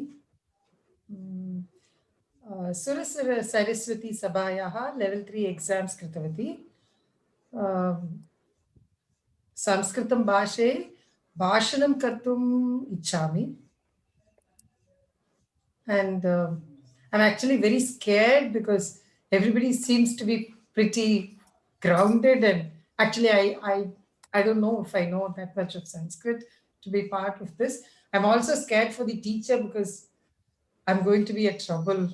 सुरसुर सरस्वती सभायाः लेवल 3 एग्जाम्स् कृतवती। संस्कृतं भाषे भाषणं कर्तुम् इच्छामि। And I'm actually very scared because everybody seems to be pretty grounded, and actually I don't know if I know that much of Sanskrit to be part of this. I'm also scared for the teacher because I'm going to be a trouble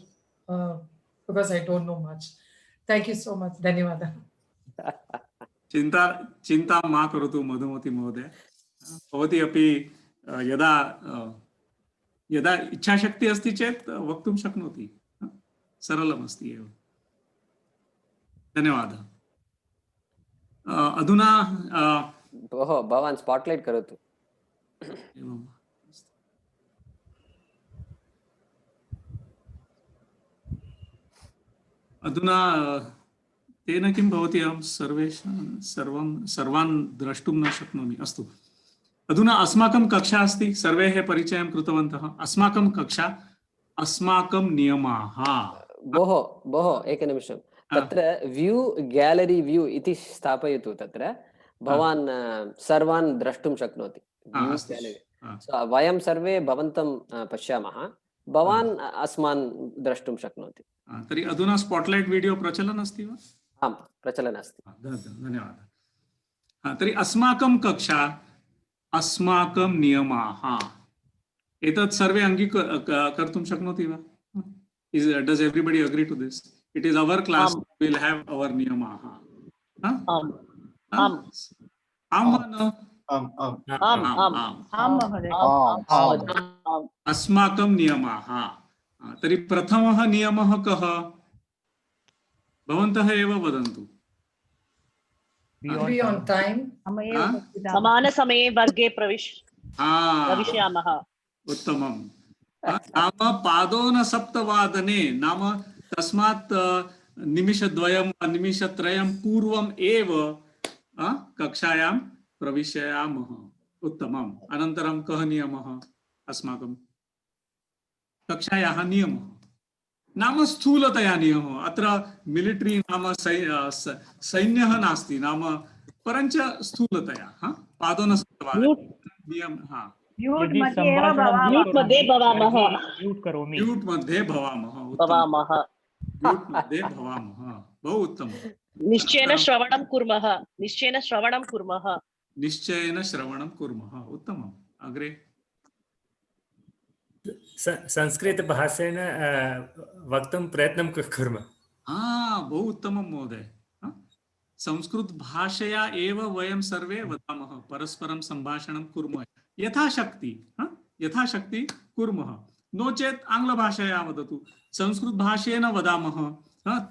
because I don't know much. Thank you so much. Dhanyawada. चिन्ता मा करोतु मधुमती महोदय। भवती अपि यदा इच्छाशक्ति अस्ति चेत् वक्तुं शक्नोति। सरलमस्ति एव। धन्यवादः। अधुना भोः, भवान् स्पाट्लैट् करोतु। एवं। अधुना तेन किं भवति, अहं सर्वान् द्रष्टुं न शक्नोमि। अस्तु, अधुना अस्माकं कक्षा अस्ति, सर्वे परिचयं कृतवन्तः। अस्माकं कक्षा, अस्माकं नियमाः। भोः एकनिमिषं, तत्र व्यू गैलरी व्यू इति स्थापयतु। तत्र भवान् सर्वान् द्रष्टुं शक्नोति। वयं सर्वे भवन्तं पश्यामः, भवान् अस्मान् द्रष्टुं शक्नोति। तर्हि अधुना स्पाट्लैट् वीडियो प्रचलन् अस्ति वा? आम्, प्रचलन् अस्ति। धन्यवादः। तर्हि अस्माकं कक्षा, अस्माकं नियमाः। एतत् सर्वे कर्तुं शक्नोति वा? Does everybody agree to this? It is our class. We will have our niyamaah. अस्माकं नियमाः. तर्हि प्रथमः नियमः कः? भवन्तः एव वदन्तु. Be on time. समानसमये वर्गे प्रविश्यामः. उत्तमम्. नाम पादोनसप्तवादने नाम तस्मात् निमिषद्वयं निमिषत्रयं पूर्वम् एव कक्षायां प्रविशामः. उत्तमम्. अनन्तरं कः नियमः अस्माकं कक्षायाः नियमः? नाम स्थूलतया नियमः. अत्र मिलिटरी नाम सैन्यः नास्ति नाम परञ्च स्थूलतया पादोनसप्तवादने नियमः. म्यूट् मध्ये भवामः. म्यूट् मध्ये भवामः. बहु उत्तमं. निश्चयेन श्रवणं कुर्मः. निश्चयेन श्रवणं कुर्मः. उत्तमम्. अग्रे संस्कृतभाषेण वक्तुं प्रयत्नं कुर्मः. बहु उत्तमं महोदय. संस्कृतभाषया एव वयं सर्वे वदामः. परस्परं सम्भाषणं कुर्मः यथाशक्ति कुर्मः. नो चेत् आङ्ग्लभाषया वदतु. संस्कृतभाषेन वदामः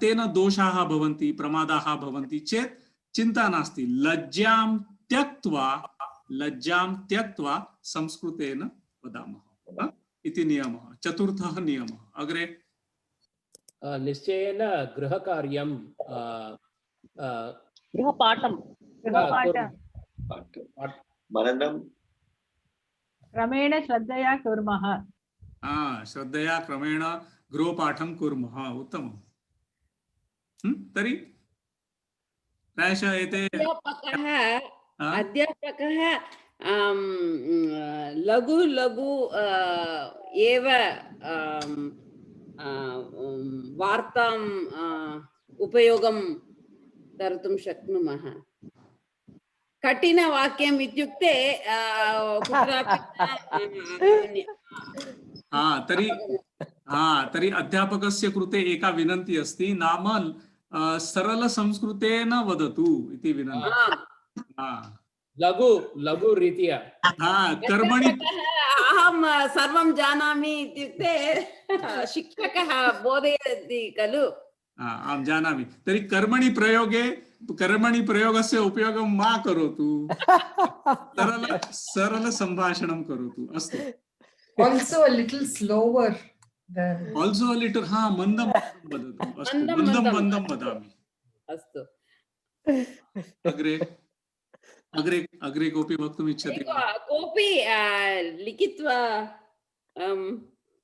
तेन दोषाः भवन्ति, प्रमादाः भवन्ति चेत् चिन्ता नास्ति. लज्जां त्यक्त्वा संस्कृतेन वदामः इति नियमः. चतुर्थः नियमः. अग्रे निश्चयेन गृहकार्यं गृहपाठं मननं क्रमेण श्रद्धया कुर्मः. श्रद्धया क्रमेण गृहपाठं कुर्मः. उत्तमम्. तर्हि प्रायशः एते अध्यापकः लघु लघु एव वार्तां उपयोगं कर्तुं शक्नुमः. कठिनवाक्यम् इत्युक्ते तर्हि अध्यापकस्य कृते एका विनन्ति अस्ति. नाम सरलसंस्कृतेन वदतु इति विनन्ति. लघु रीत्या कर्मणि अहं सर्वं जानामि इत्युक्ते शिक्षकः बोधयति खलु. अहं जानामि. तर्हि कर्मणि प्रयोगस्य उपयोगं मा करोतु. सरल सम्भाषणं करोतु. अस्तु. Also a little slower. Also a little मन्दं वदतु. अस्तु मन्दं वदामि. अस्तु. अग्रे कोऽपि वक्तुम् इच्छति? कोऽपि लिखित्वा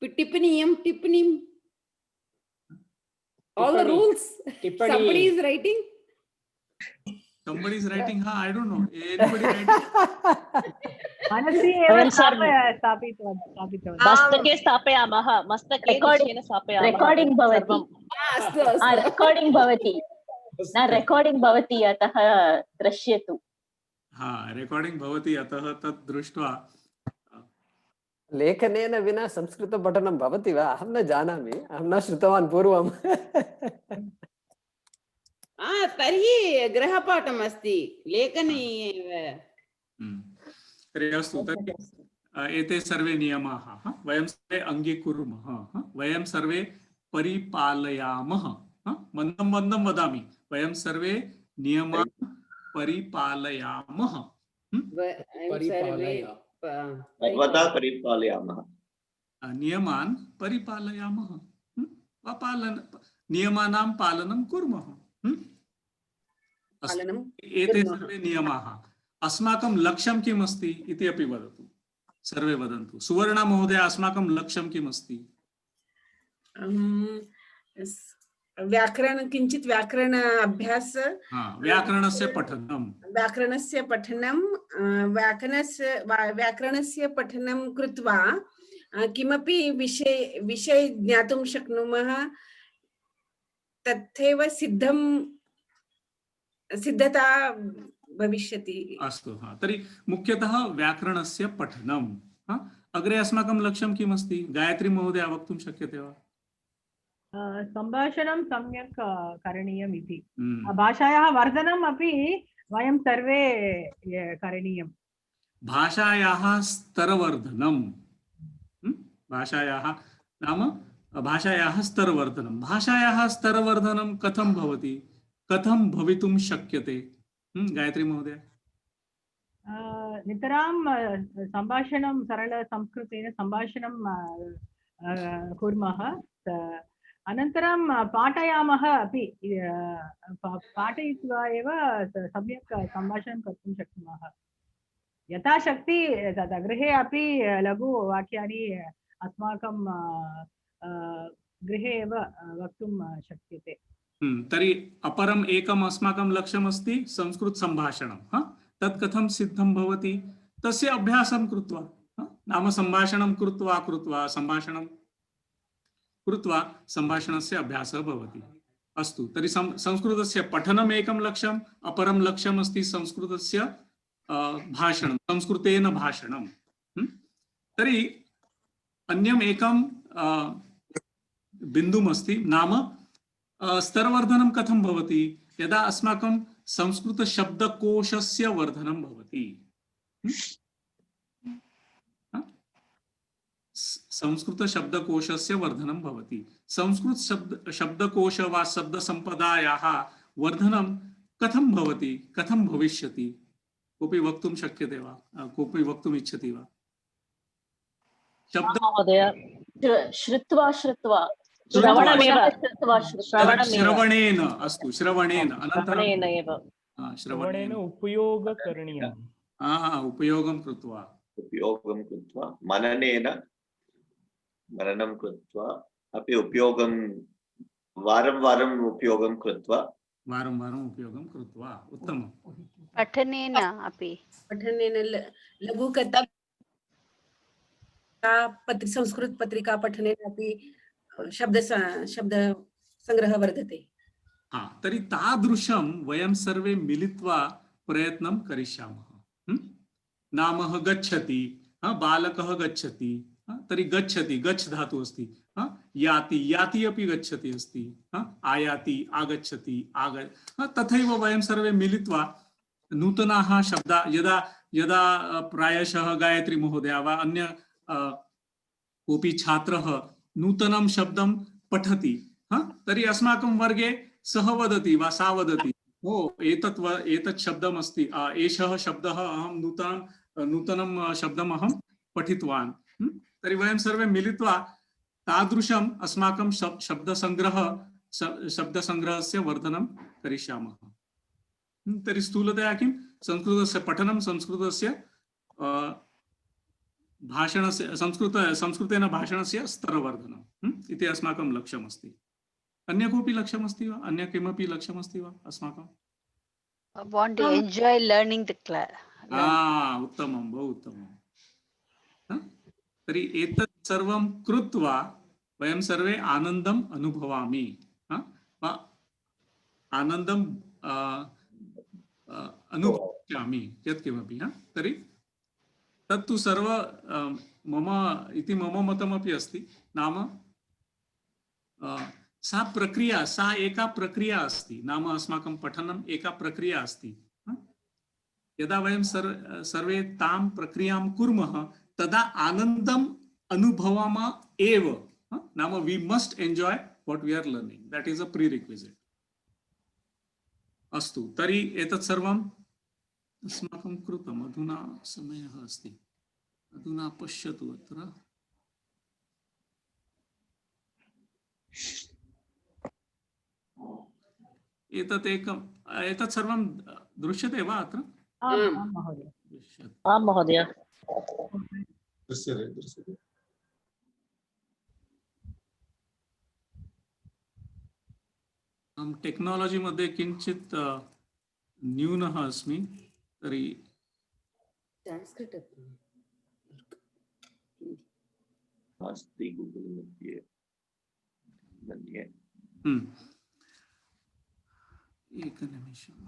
टिप्पणीं all the rules. Somebody is writing. I don't know. Anybody writing? मनसि एव स्थापितवन्तः. मस्तके स्थापयामः. मस्तके रेकार्डिंग भवति. रेकार्डिंग भवति. न रेकार्डिंग भवति अतः दृश्यतु. रेकार्डिंग भवति अतः तत् दृष्ट्वा. लेखनेन विना संस्कृतपठनं भवति वा? अहं न जानामि. अहं न श्रुतवान् पूर्वं. तर्हि गृहपाठम् अस्ति. लेखने एव. तर्हि अस्तु. तर्हि एते सर्वे नियमाः वयं सर्वे अङ्गीकुर्मः. वयं सर्वे परिपालयामः. मन्दं वदामि. वयं सर्वे नियमान् परिपालयामः. नियमान् परिपालयामः. नियमानां पालनं कुर्मः. एते सर्वे नियमाः. अस्माकं लक्ष्यं किम् अस्ति इति अपि वदतु. सर्वे वदन्तु. सुवर्णा महोदय, अस्माकं लक्ष्यं किम् अस्ति? किञ्चित् व्याकरण अभ्यास, व्याकरणस्य पठनं, व्याकरणस्य पठनं कृत्वा किमपि विषय ज्ञातुं शक्नुमः. तथैव सिद्धता भविष्यति. अस्तु. तर्हि मुख्यतः व्याकरणस्य पठनं. अग्रे अस्माकं लक्ष्यं किमस्ति? गायत्री महोदया वक्तुं शक्यते वा? सम्भाषणं सम्यक् करणीयम् इति। भाषायाः वर्धनम् अपि वयं सर्वे करणीयं। भाषायाः स्तरवर्धनं, भाषायाः नाम भाषायाः स्तरवर्धनं, भाषायाः स्तरवर्धनं कथं भवति, कथं भवितुं शक्यते? गायत्री महोदय। नितरां सम्भाषणं सरलसंस्कृतेन सम्भाषणं कुर्मः, अनन्तरं पाठयामः अपि, पाठयित्वा एव सम्यक् सम्भाषणं कर्तुं शक्नुमः। यथाशक्ति तदा गृहे अपि लघुवाक्यानि अस्माकं गृहे एव वक्तुं शक्यते। तर्हि अपरम् एकम् अस्माकं लक्ष्यमस्ति संस्कृत सम्भाषणं। तत् कथं सिद्धं भवति? तस्य अभ्यासं कृत्वा, नाम सम्भाषणं कृत्वा कृत्वा सम्भाषणं कृत्वा सम्भाषणस्य अभ्यासः भवति। अस्तु, तर्हि संस्कृतस्य पठनम् एकं लक्ष्यम्, अपरं लक्ष्यम् अस्ति संस्कृतस्य भाषणं, संस्कृतेन भाषणं। तर्हि अन्यम् एकं बिन्दुमस्ति, नाम स्तरवर्धनं कथं भवति? यदा अस्माकं संस्कृतशब्दकोशस्य वर्धनं भवति। संस्कृतशब्दकोशस्य वर्धनं भवति। संस्कृतशब्दकोश वा शब्दसम्पदायाः वर्धनं कथं भवति, कथं भविष्यति? कोऽपि वक्तुं शक्यते वा? कोऽपि वक्तुम् इच्छति वा? श्रुत्वा श्रुत्वा श्रवणेन, अस्तु, श्रवणेन, अनन्तरं श्रवणेन उपयोग करणीयम्। उपयोगं कृत्वा मननं कृत्वा अपि उपयोगं वारं वारं उपयोगं कृत्वा उत्तमं। पठनेन अपि, पठनेन लघुकथा संस्कृत पत्रिका पठनेन अपि शब्द संग्रह वर्धते। तर्हि तादृशं वयं सर्वे मिलित्वा प्रयत्नं करिष्यामः। नामः गच्छति, बालकः गच्छति, तर्हि गच्छति, गच्छ धातुः अस्ति, याति, याति अपि गच्छति अस्ति, आयाति, आगच्छति, तथैव वयं सर्वे मिलित्वा नूतनाः शब्दाः, यदा यदा प्रायशः गायत्री महोदया वा अन्य कोऽपि छात्रः नूतनं शब्दं पठति, तर्हि अस्माकं वर्गे सः वदति वा सा वदति, ओ एतत् शब्दमस्ति, एषः शब्दः अहं नूतनं शब्दम् अहं पठितवान्। तर्हि वयं सर्वे मिलित्वा तादृशम् अस्माकं शब्दसङ्ग्रहस्य वर्धनं करिष्यामः। तर्हि स्थूलतया किं? संस्कृतस्य पठनं, संस्कृतस्य भाषणस्य, संस्कृतेन भाषणस्य स्तरवर्धनम् इति अस्माकं लक्ष्यमस्ति। अन्य कोऽपि लक्ष्यमस्ति वा? अन्य किमपि लक्ष्यमस्ति वा अस्माकं? want to enjoy learning the class. उत्तमं, बहु उत्तमं। तर्हि एतत् सर्वं कृत्वा वयं सर्वे आनन्दम् अनुभवामि, आनन्दम् अनुभवामि यत्किमपि। तर्हि तत्तु सर्व मम मतमपि अस्ति। नाम सा प्रक्रिया, सा एका प्रक्रिया अस्ति। नाम अस्माकं पठनम् एका प्रक्रिया अस्ति। यदा वयं सर्वे तां प्रक्रियां कुर्मः तदा आनन्दम् अनुभवामः एव। नाम we must enjoy what we are learning, that is a prerequisite. अस्तु, तर्हि एतत् सर्वम् अस्माकं कृतम्। अधुना समयः अस्ति, अधुना पश्यतु अत्र। एतत् सर्वं दृश्यते वा अत्र? आं महोदय। दृश्यते। अहं टेक्नालजी मध्ये किञ्चित् न्यूनः अस्मि, तर्हि संस्कृत अस्ति गूगल मध्ये। एकनिमिषम्।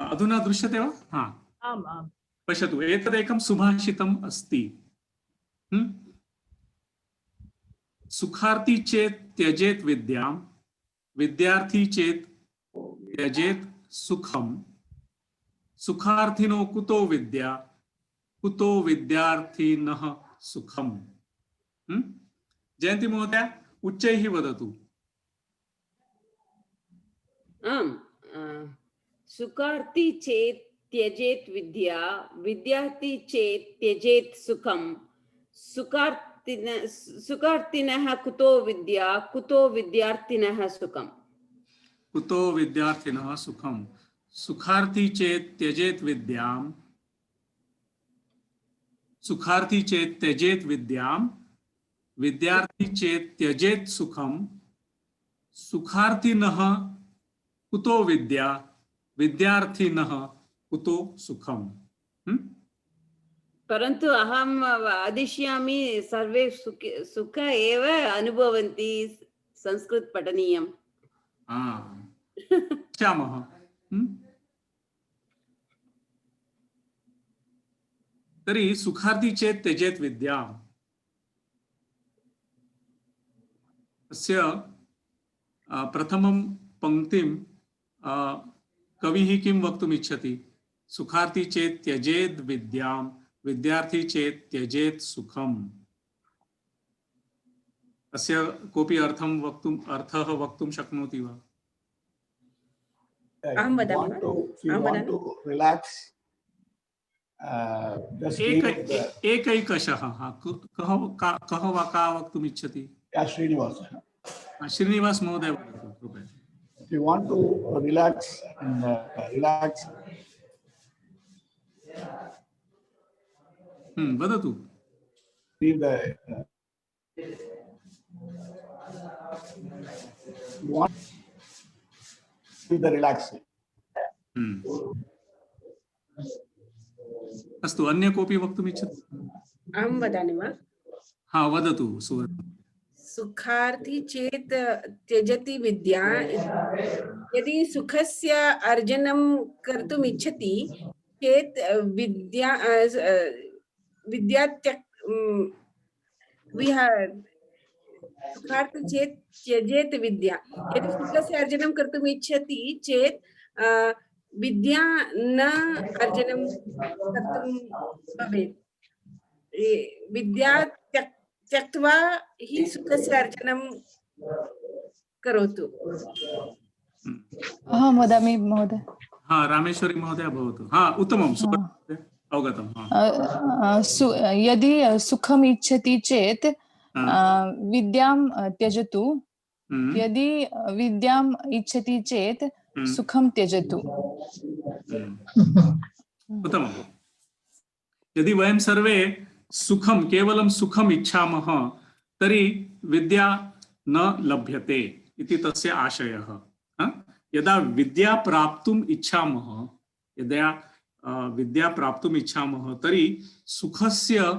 अधुना दृश्यते वा? आम् आम्। पश्यतु, एतदेकं सुभाषितम् अस्ति। सुखार्थी चेत् त्यजेत् विद्यां, विद्यार्थी चेत् त्यजेत् सुखम, सुखार्थिनो कुतो विद्या, कुतो विद्यार्थिनः सुखम। जयंती महोदय, उच्चैः वदतु। आम्, सुखार्थी चेत् त्यजेत् विद्या, विद्यार्थी चेत् त्यजेत् सुखम, सुखार्थिनः कुतो विद्या, कुतो विद्यार्थिनः सुखम। कुतो विद्यार्थिनः सुखम। सुखार्थी चेत् त्यजेत् विद्यां, सुखार्थी चेत् त्यजेत् विद्यां, विद्यार्थी चेत् त्यजेत् सुखम, सुखार्थिनः कुतो विद्या, विद्यार्थिनः कुतो सुखम। परन्तु अहं वदिष्यामि, सर्वे सुख एव अनुभवन्ति संस्कृत पठनीयम्। पश्यामः। तर्हि सुखार्थी चेत् त्यजेत् विद्याम्, अस्य प्रथमं पंक्तिं कविः किं वक्तुम् इच्छति? सुखार्थी चेत् त्यजेत् विद्यां, विद्यार्थी चेत् त्यजेत् सुखम्। अस्य कोऽपि अर्थः वक्तुं शक्नोति वा? अहं वदामि वा? एकैकशः कः वा का वक्तुम् इच्छति? श्रीनिवास महोदय वदतु कृपया। If you want to relax and वदतु। feel the relaxing. अस्तु, अन्य कोऽपि वक्तुम् इच्छति? अहं वदामि वा? हाँ, वदतु सुवर्णा। सुखार्थी चेत् त्यजति विद्या, यदि सुखस्य अर्जनं कर्तुम् इच्छति चेत् सुखार्थी चेत् त्यजेत् विद्या, यदि सुखस्य अर्जनं कर्तुम् इच्छति चेत् विद्या न अर्जनं कर्तुं भवेत्। विद्या त्यक्त्वा हि सुखस्य अर्जनं करोतु। अहं वदामि महोदय। हाँ, रामेश्वरी महोदय भवतु। हाँ, उत्तमं, अवगतं। यदि सुखम् इच्छति चेत् विद्यां त्यजतु, यदि विद्याम् इच्छति चेत् सुखं त्यजतु। उत्तमं। यदि वयं सर्वे सुखम, केवलं सुखम इच्छामः तर्हि विद्या न लभ्यते इति तस्य आशयः। यदा विद्या प्राप्तुम् इच्छामः, तर्हि सुखस्य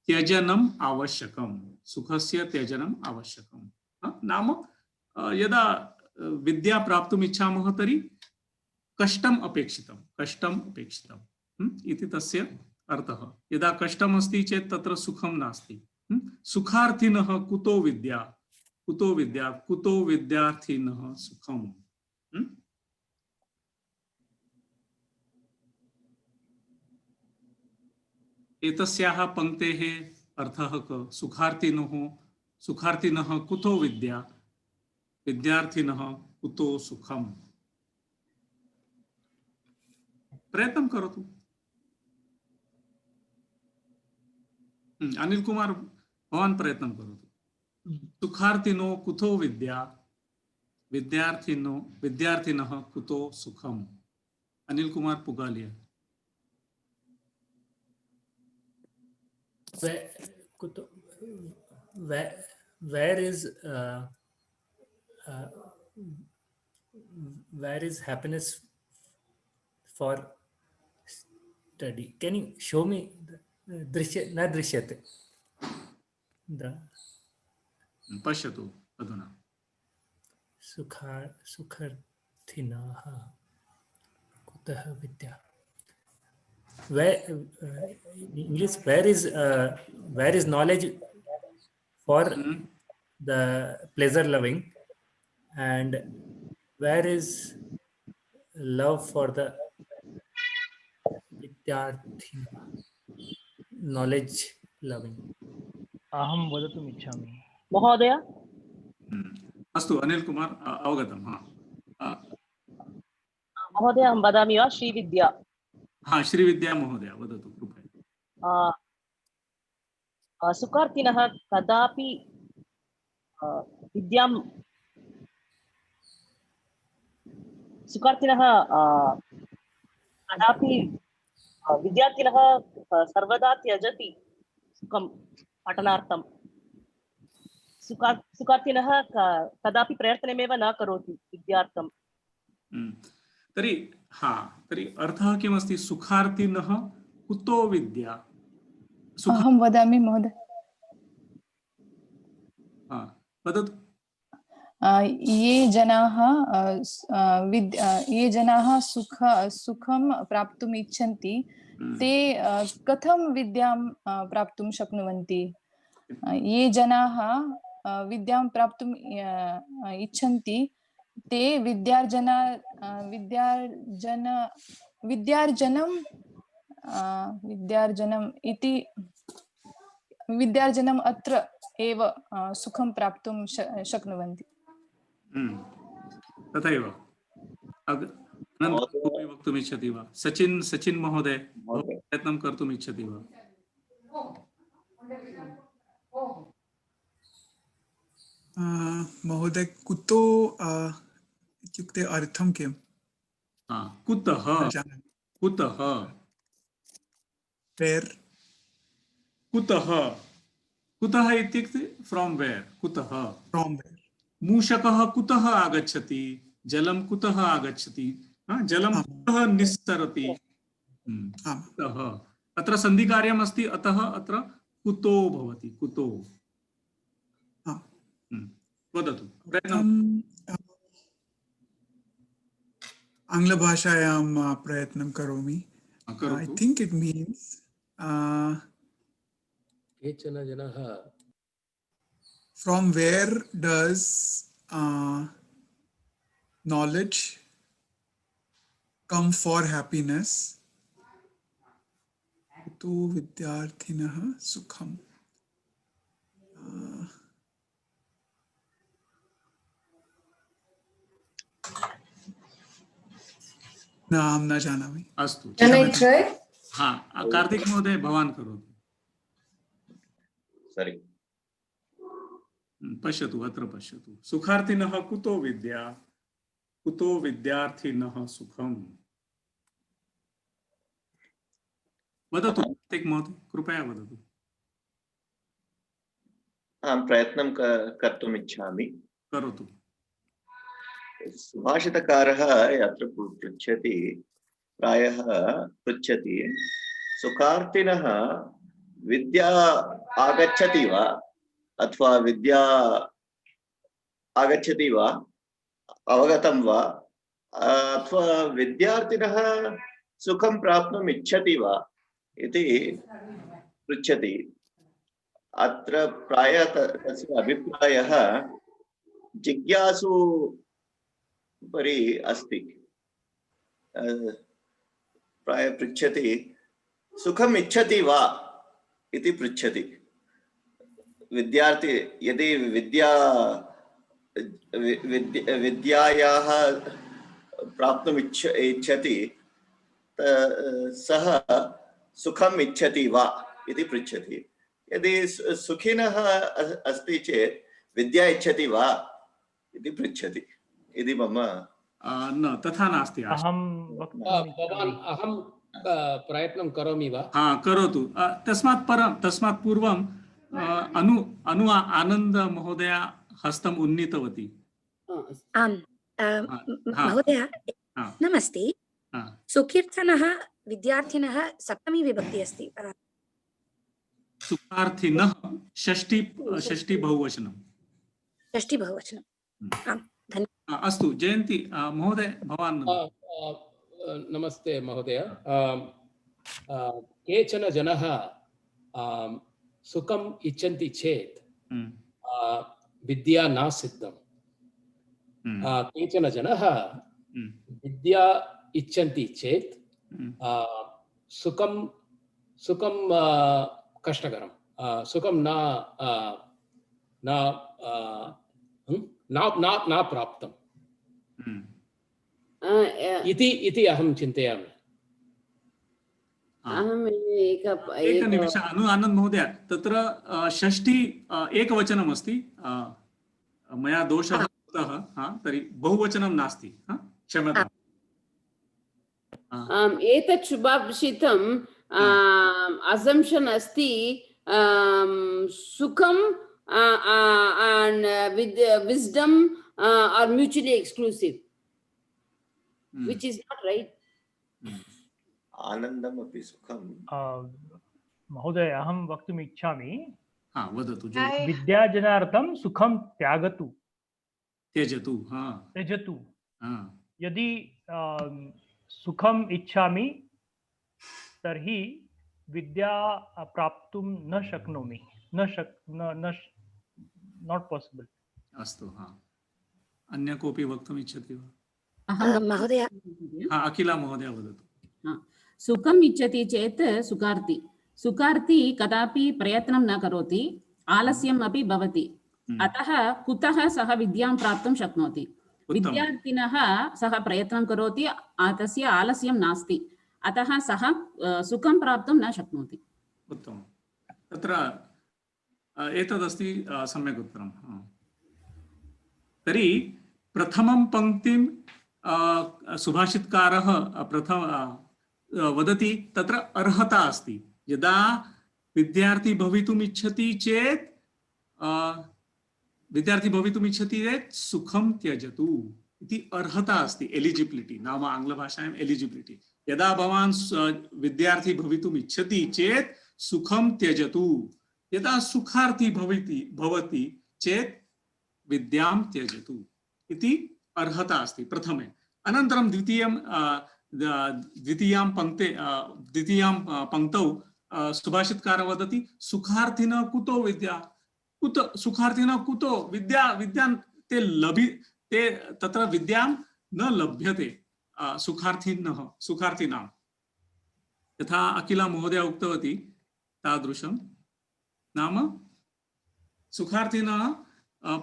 त्यजनम् आवश्यकम्। सुखस्य त्यजनम् आवश्यकम्। नाम यदा विद्या प्राप्तुम् इच्छामः तर्हि कष्टम् अपेक्षितम् इति तस्य अर्थः। यदा कष्टम् अस्ति चेत् तत्र सुखं नास्ति। सुखार्थिनः कुतो विद्या, कुतो विद्यार्थिनः सुखम्। एतस्याः पंक्तेः अर्थः कः? सुखार्थिनः कुतो विद्या, विद्यार्थिनः कुतो सुखम्। प्रयत्नं करोतु। अनिल कुमार, भवान् प्रयत्नं करोतु। सुखार्थिनो कुतो विद्या, विद्यार्थिनः कुतो सुखम्। Anil Kumar पुगालिया। where is happiness for study? Can you show me? न दृश्यते। पश्यतु अधुना। सुखार्थिनः कुतः विद्या। English, where is knowledge for the pleasure loving, and where is love for the vidyarthi, knowledge loving? अहं वदतुम् इच्छामि। महोदय अस्तु अनिल कुमार अवगतम्। महोदय अहं वदामि वा? श्रीविद्या। हाँ श्रीविद्या महोदय वदतु कृपया। सुखार्थिनः कदापि विद्यां सुखार्थिनः कदापि विद्यार्थिनः सर्वदा त्यजति सुखं पठनार्थं। सुखार्थिनः कदापि प्रयत्नमेव न करोति विद्यार्थं। तर्हि तर्हि अर्थः किमस्ति? सुखार्थिनः कुतो विद्या? अहं वदामि महोदय। वदतु। ये जनाः सुखं प्राप्तुम् इच्छन्ति ते कथं विद्यां प्राप्तुं शक्नुवन्ति? ये जनाः विद्यां प्राप्तुम् इच्छन्ति ते विद्यार्जनम् अत्र एव सुखं प्राप्तुं शक्नुवन्ति। तथैव कोऽपि वक्तुम् इच्छति वा? सचिन महोदय प्रयत्नं कर्तुम् इच्छति वा? महोदय कुतो इत्युक्ते अर्थं किम्? कुतः कुतः वेर् कुतः कुतः इत्युक्ते फ्रॉम वेर् कुतः फ्रॉम वेर् मूषकः कुतः आगच्छति? जलं कुतः आगच्छति? जलं कुतः निस्सरति? कुतः अत्र सन्धिकार्यम् अस्ति अतः अत्र कुतो भवति कुतो। वदतु आङ्ग्लभाषायां प्रयत्नं करोमि। I think it means केचन जनाः from where does knowledge come for happiness? तो विद्यार्थिनः सुखम न अहं न जानामि। अस्तु कार्तिक महोदय भवान् करोतु। सरि पश्यतु अत्र पश्यतु। सुखार्थिनः कुतो विद्या कुतो विद्यार्थिनः सुखम्। वदतु कार्तिक महोदय कृपया वदतु। अहं प्रयत्नं कर्तुम् इच्छामि। करोतु। सुभाषितकारः यत्र पृच्छति प्रायः पृच्छति सुखार्थिनः विद्या आगच्छति वा अथवा विद्या आगच्छति वा अवगतं वा अथवा विद्यार्थिनः सुखं प्राप्तुम् इच्छति वा इति पृच्छति। अत्र प्रायः तस्य अभिप्रायः जिज्ञासु परि अस्ति। प्रायः पृच्छति सुखम् इच्छति वा इति पृच्छति। विद्यार्थी यदि विद्यायाः प्राप्तुम् इच्छति सः सुखम् इच्छति वा इति पृच्छति। यदि सुखिनः अस्ति चेत् विद्या इच्छति वा इति पृच्छति। इति मम न तथा नास्ति। अहं प्रयत्नं करोमि वा? करोतु। तस्मात् पूर्वं अनु आनन्द महोदय हस्तम् उन्नीतवती। आम् महोदय नमस्ते। सुखीर्थिनः विद्यार्थिनः सप्तमी विभक्ति अस्ति। सुखार्थिनः षष्ठी बहुवचनं। षष्ठी बहुवचनं। आम् धन्यवादः। अस्तु जयन्ती महोदय भवान्। नमस्ते महोदय। केचन जनाः सुखम् इच्छन्ति चेत् विद्या न सिद्धम्। केचन जनाः विद्या इच्छन्ति चेत् सुखं कष्टकरं, सुखं न प्राप्तम् इति अहं चिन्तयामि। एकनिमिष आनन्द महोदय, तत्र षष्ठी एकवचनम् अस्ति, मया दोषः कृतः, तर्हि बहुवचनं नास्ति, क्षम्यताम्। एतत् शुभाषितम् assumption अस्ति सुखं and wisdom are mutually exclusive, which is not right. आनन्दम् अपि सुखं। महोदय, अहं वक्तुम् इच्छामि। वदतु। विद्यार्जनार्थं सुखं त्यजतु। यदि सुखम् इच्छामि तर्हि विद्या प्राप्तुं न शक्नोमि, not possible। अस्तु, अन्य कोऽपि वक्तुम् इच्छति वा? महोदय, अखिला महोदय वदतु। सुखम् इच्छति चेत् सुखार्थी कदापि प्रयत्नं न करोति, आलस्यम् अपि भवति। अतः कुतः सः विद्यां प्राप्तुं शक्नोति? विद्यार्थिनः सः प्रयत्नं करोति, तस्य आलस्यं नास्ति, अतः सः सुखं प्राप्तुं न शक्नोति। उत्तमं। तत्र एतदस्ति सम्यक् उत्तरं। तर्हि प्रथमं पङ्क्तिं सुभाषितकारः वदति, तत्र अर्हता अस्ति। यदा विद्यार्थी भवितुम् इच्छति चेत् सुखं त्यजतु इति अर्हता अस्ति। एलिजिबिलिटी नाम आङ्ग्लभाषायाम् एलिजिबिलिटी। यदा भवान् विद्यार्थी भवितुम् इच्छति चेत् सुखं त्यजतु, यदा सुखार्थी भवति चेत् विद्यां त्यजतु इति अर्हता अस्ति प्रथमे। अनन्तरं द्वितीयां पङ्क्तौ सुभाषितकारः वदति, सुखार्थिनः कुतो विद्या, सुखार्थिनः कुतो विद्या, ते तत्र विद्यां न लभ्यते सुखार्थिनां। यथा अखिला महोदया उक्तवती तादृशं, नाम सुखार्थिनः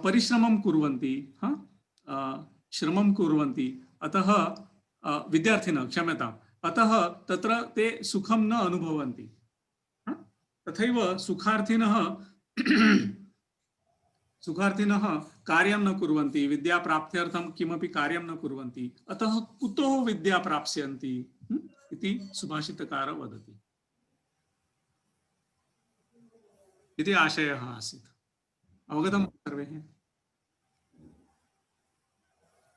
परिश्रमं कुर्वन्ति, श्रमं कुर्वन्ति, अतः विद्यार्थिनः, क्षम्यताम्, अतः तत्र ते सुखं न अनुभवन्ति। तथैव सुखार्थिनः कार्यं न कुर्वन्ति, विद्या प्राप्त्यर्थं किमपि कार्यं न कुर्वन्ति, अतः कुतो विद्या प्राप्स्यन्ति इति सुभाषितकारः वदति। इति आशयः आसीत्। अवगतं सर्वे?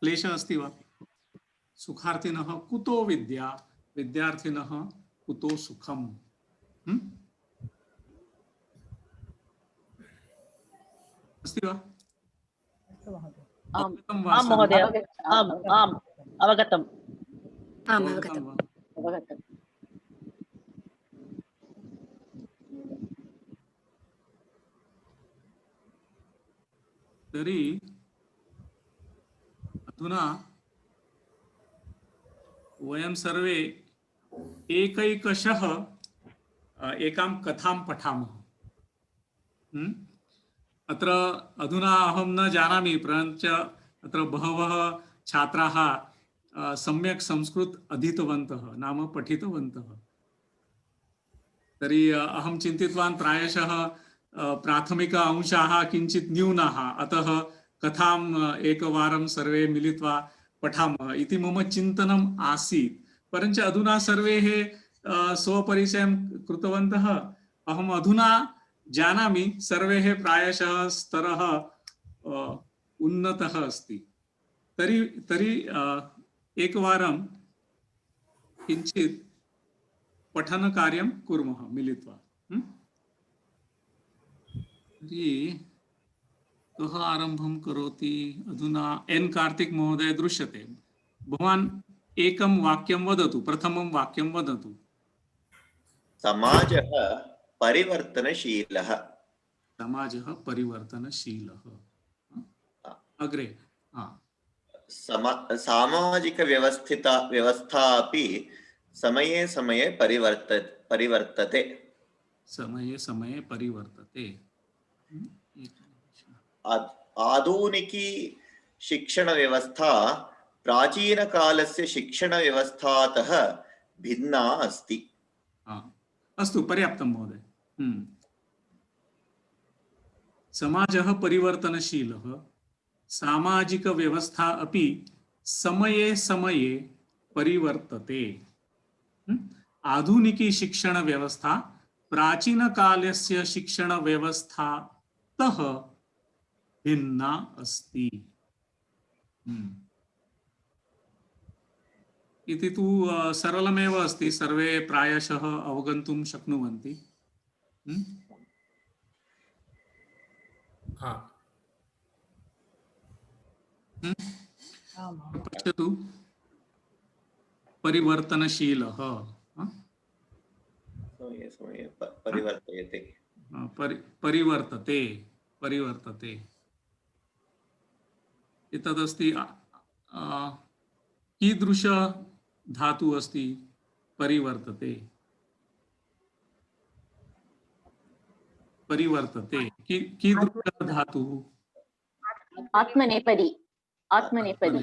क्लेशः अस्ति वा? सुखार्थिनः कुतो विद्या, विद्यार्थिनः कुतो सुखम्? अस्ति वा? आम् महोदय, आम् अवगतम्। तर्हि अधुना वयं सर्वे एकैकशः एकां कथां पठामः। अत्र अधुना अहं न जानामि, परञ्च अत्र बहवः छात्राः सम्यक् संस्कृत अधीतवन्तः, नाम पठितवन्तः। तर्हि अहं चिन्तितवान् प्रायशः प्राथमिक अंशाः किञ्चित् न्यूनाः, अतः कथाम् एकवारं सर्वे मिलित्वा पठामः इति मम चिन्तनम् आसीत्। परञ्च अधुना सर्वे स्वपरिचयं कृतवन्तः। अहम् अधुना जानामि सर्वे प्रायशः स्तरः उन्नतः अस्ति। तर्हि एकवारं किञ्चित् पठनकार्यं कुर्मः मिलित्वा। कः आरम्भं करोति? अधुना एन् कार्तिक महोदय दृश्यते। भवान् एकं वाक्यं वदतु, प्रथमं वाक्यं वदतु। समाजः परिवर्तनशीलः। समाजः परिवर्तनशीलः। अग्रे सामाजिकव्यवस्था अपि समये समये परिवर्तते। समये समये परिवर्तते। आधुनिकी शिक्षणव्यवस्था प्राचीनकालस्य शिक्षणव्यवस्थातः भिन्ना अस्ति। अस्तु, पर्याप्तं महोदय। समाजः परिवर्तनशीलः, सामाजिकव्यवस्था अपि समये समये परिवर्तते। आधुनिकी शिक्षणव्यवस्था प्राचीनकालस्य शिक्षणव्यवस्थातः भिन्ना अस्ति। इति तु सरलमेव अस्ति, सर्वे प्रायशः अवगन्तुं शक्नुवन्ति। पश्यतु, परिवर्तनशीलः परिवर्तयते, परिवर्तते, परिवर्तते। एतदस्ति कीदृश धातु अस्ति परिवर्तते? परिवर्तते कीदृश धातुः? आत्मनेपदी। आत्मनेपदी।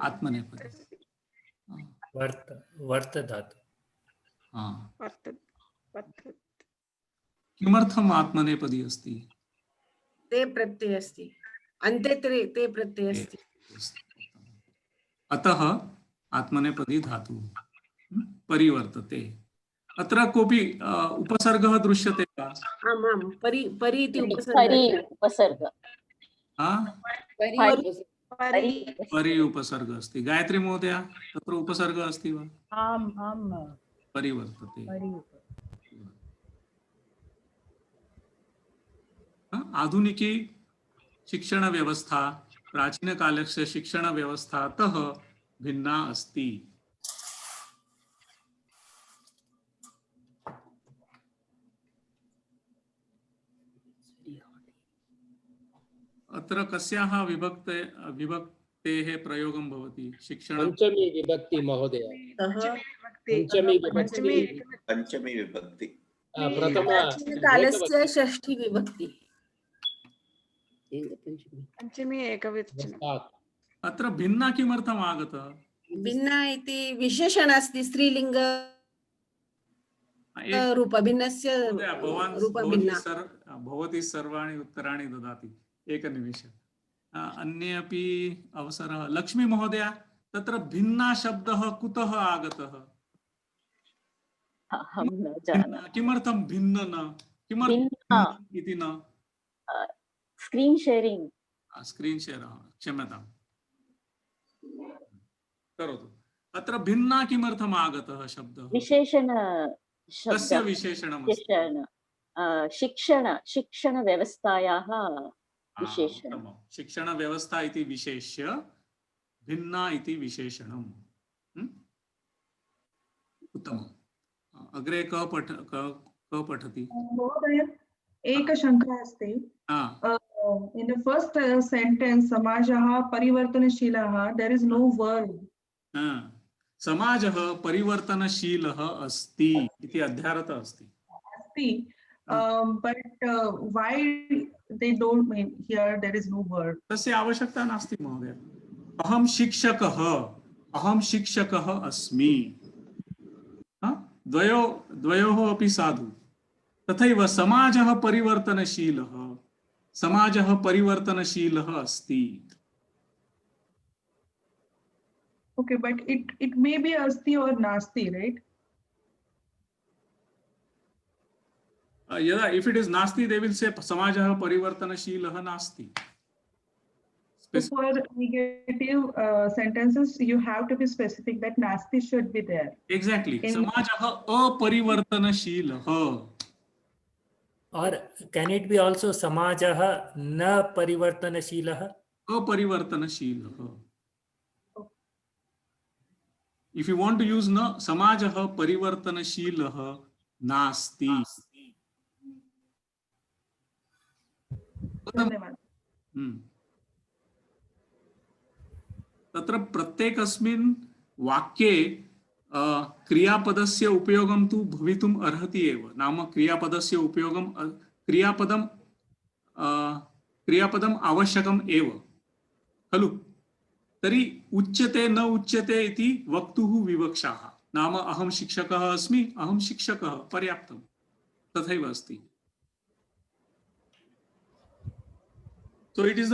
आत्मनेपदी। वर्त धातु। किमर्थम् आत्मनेपदी अस्ति? ते प्रत्यय अस्ति, अन्ते ते प्रत्यय अस्ति। अतः आत्मनेपदी धातु परिवर्तते। अत्र कोऽपि उपसर्गः दृश्यते वा? आमां, परि इति उपसर्ग। परि उपसर्ग अस्ति। गायत्री महोदय, तत्र उपसर्ग अस्ति वा? आम् आम्, परिवर्तते। आधुनिकी शिक्षण व्यवस्था प्राचीन कालस्य शिक्षण व्यवस्थातः भिन्ना अस्ति। अत्र कस्याः विभक्तेः प्रयोगं भवति? शिक्षण पंचमी विभक्ति महोदय। पंचमी विभक्ति। प्रथम कालस्य षष्ठी विभक्ति। पंचमी एकवचनम्। अत्र भिन्ना किमर्थम् आगतः? भिन्ना इति विशेषण अस्ति, स्त्रीलिंग रूप भिन्नस्य रूप भिन्ना। भवती सर्वाणि उत्तराणि ददाति। एकनिमिष, अन्ये अपि अवसरः। लक्ष्मी महोदय, तत्र भिन्ना शब्दः कुतः आगतः? अहं न जानामि। किमर्थं भिन्न न? किमर्थम् इति न? Screen sharing. स्क्रीन शेयर, क्षम्यतां करोतु। अत्र भिन्ना किमर्थम् आगतः शब्दः? विशेषण। कस्य विशेषणम्? शिक्षण व्यवस्थायाः विशेषणं। शिक्षण व्यवस्था इति विशेष्य भिन्ना इति विशेषणम्। उत्तमम्। अग्रे कः पठति? महोदय, एक शंका अस्ति। In the first sentence, समाजः परिवर्तनशीलः, there is no verb. समाजः परिवर्तनशीलः अस्ति इति अध्यारतः अस्ति। But why they don't mean here there is no verb? तस्य आवश्यकता नास्ति महोदय। अहं शिक्षकः अस्मि, द्वयोः अपि साधु। तथैव समाजः परिवर्तनशीलः अस्ति। Okay, but it may be asti or nasti, right? Yada, if it is nasti, they will say samajah parivartanashilah nasti. So for negative sentences, you have to be specific that nasti should be there. Exactly. Samajah aparivartanashilah. Or can it be also samajah na parivartanashilah? Aparivartanashilah. If you want to use na samajah parivartanashilah, नास्ति। तत्र प्रत्येकस्मिन् वाक्ये क्रियापदस्य उपयोगं तु भवितुम् अर्हति एव। नाम क्रियापदस्य उपयोगं क्रियापदम् आवश्यकम् एव खलु। तर्हि उच्यते न उच्यते इति वक्तुः विवक्षाः। नाम अहं शिक्षकः अस्मि, अहं शिक्षकः, पर्याप्तं, तथैव अस्ति। So it is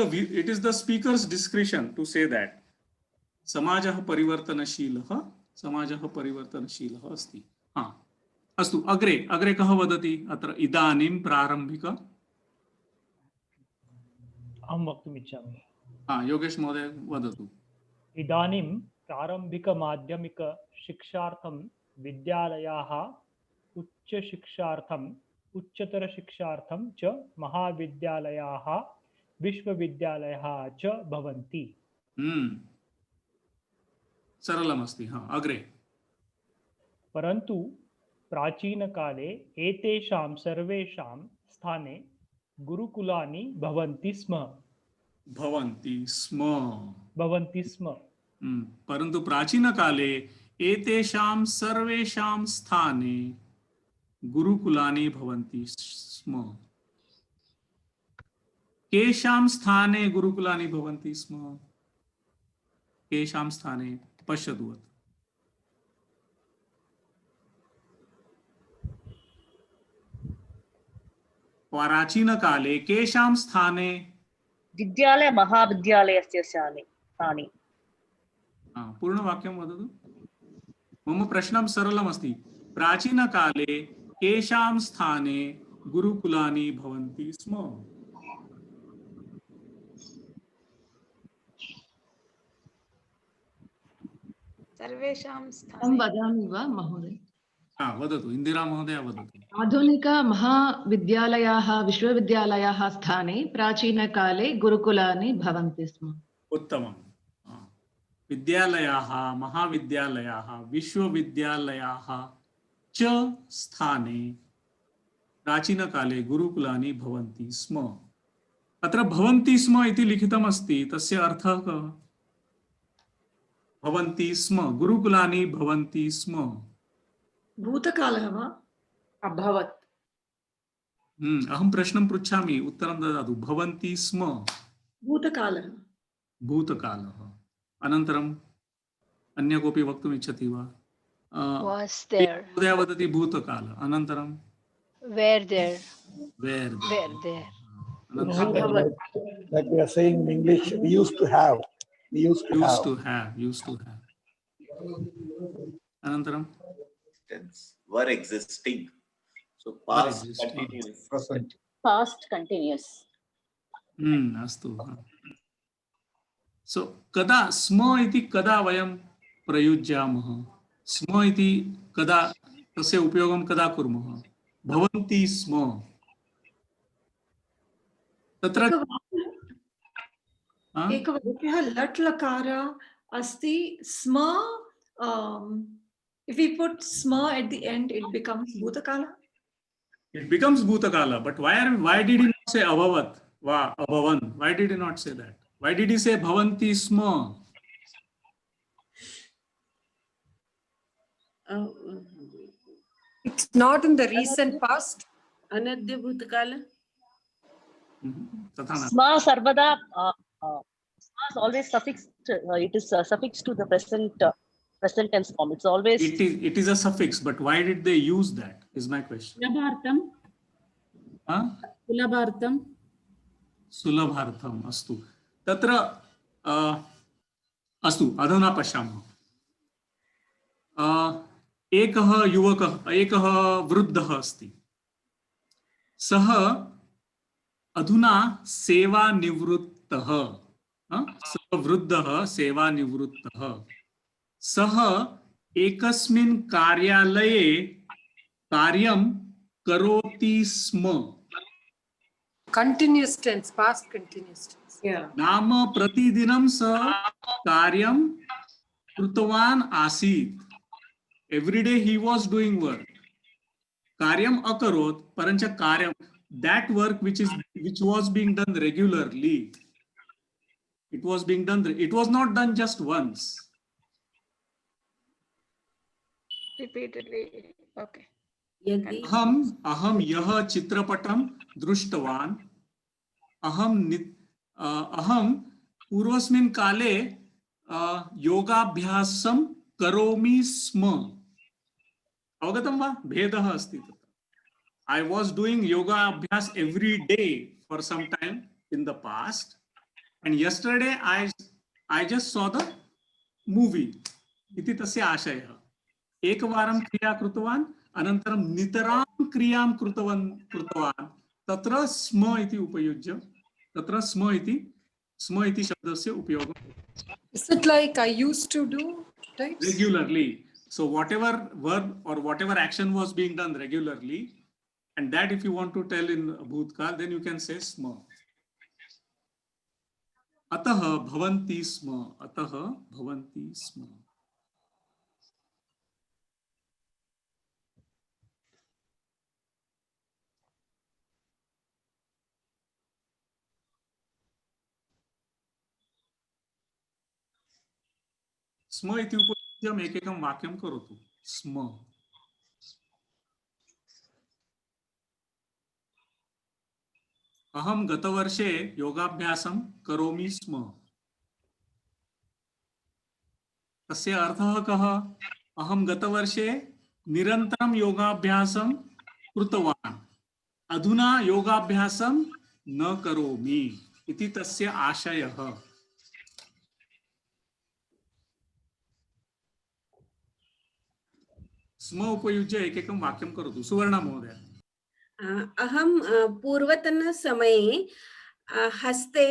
the speaker's discretion to say that समाजः परिवर्तनशीलः अस्ति। हाँ, अस्तु, अग्रे कः वदति? अत्र इदानीं प्रारम्भिक अहं वक्तुम् इच्छामि। योगेश महोदय वदतु। इदानीं प्रारम्भिकमाध्यमिकशिक्षार्थं विद्यालयाः उच्चशिक्षार्थम् उच्चतरशिक्षार्थं च महाविद्यालयाः विश्वविद्यालयाः च भवन्ति। सरलमस्ति। हाँ, अग्रे। परन्तु प्राचीनकाले एतेषां सर्वेषां स्थाने गुरुकुलानि भवन्ति स्म। परन्तु प्राचीनकाले एतेषां सर्वेषां स्थाने गुरुकुलानि भवन्ति स्म। केषां स्थाने गुरुकुलानि भवन्ति स्म? केषां स्थाने? पश्यतु। प्राचीनकाले केषां स्थाने? विद्यालय महाविद्यालयस्य स्थाने। पूर्णवाक्यं वदतु। मम प्रश्नं सरलमस्ति। प्राचीनकाले केषां स्थाने गुरुकुलानि भवन्ति स्म? सर्वेषां स्थाने। वदामि वा महोदय? वदतु, इन्दिरा महोदय वदतु। आधुनिक महाविद्यालयाः विश्वविद्यालयाः स्थाने प्राचीनकाले गुरुकुलानि भवन्ति स्म। उत्तमम्। विद्यालयाः महाविद्यालयाः विश्वविद्यालयाः च स्थाने प्राचीनकाले गुरुकुलानि भवन्ति स्म। अत्र भवन्ति स्म इति लिखितमस्ति, तस्य अर्थः कः? भवन्ति स्म, गुरुकुलानि भवन्ति स्म। भूतकालः वा अभवत्? अहं प्रश्नं पृच्छामि, उत्तरं ददातु। भवन्ति स्म, भूतकालः। अनन्तरं अन्य कोऽपि वक्तुम् इच्छति वा? महोदय वदति भूतकाल। अनन्तरं were there. Like we are saying in English, we used to have. Used to have. Anantaram? Were existing. So past continuous. Present. Past continuous. Astu. So kada स्म इति कदा वयं प्रयुज्यामः? स्म इति कदा, तस्य उपयोगं कदा कुर्मः? भवन्ति स्म। तत्र एकवाक्यः लट् लकार अस्ति स्म। If we put sma at the end, it becomes bhutakala. It becomes bhutakala, but why did he not say abhavat va abhavan? Why did he not say that? Why did he say bhavanti sma? It's not in the recent past. Anadya bhutakala. Sma sarvada. Sma is always suffixed. It is suffixed to the present tense form. It's always. It is a suffix, but why did they use that? Is my question. Sulabhartham. Astu. Tatra अस्तु, अधुना पश्यामः। एकः युवकः, एकः वृद्धः अस्ति। सः अधुना सेवानिवृत्तः। सः वृद्धः सेवानिवृत्तः। सः एकस्मिन् कार्यालये कार्यं करोति स्म। Continuous tense, past continuous tense. Yeah. नाम प्रतिदिनं सः कार्यं कृतवान् आसीत्। Every day he was doing work. कार्यम अकरोत् परंच कार्यम that work which was being done regularly, it was not done just once. Repeatedly. Okay. अहम यह चित्रपटं दृष्टवान्, अहम पूर्वस्मिन् काले योगाभ्यासं करोमि स्म। अवगतं वा? भेदः अस्ति तत्र। I was doing yoga abhyas every day for some time in the past, and yesterday I just saw the movie. इति तस्य आशयः। एकवारं क्रिया कृतवान्, अनन्तरं नितरां क्रियां कृतवान्, तत्र स्म इति उपयुज्य, तत्र स्म इति शब्दस्य उपयोगः। Is it like I used to do types? Regularly. So whatever verb or whatever action was being done regularly, and that if you want to tell in bhutkal, then you can say sma. Atah bhavanti sma. Atah bhavanti sma. स्म इति उपयुज्य एकैकं वाक्यं करोतु। स्म। अहम गतवर्षे योगाभ्यासं करोमि स्म। तस्य अर्थः कः? अहम गतवर्षे निरन्तरं योगाभ्यासं कृतवान्, अधुना योगाभ्यासं न करोमि इति तस्य आशयः। स्म उपयुज्य एकैकं वाक्यं करोतु। सुवर्णा महोदय। अहं पूर्वतनसमये हस्ते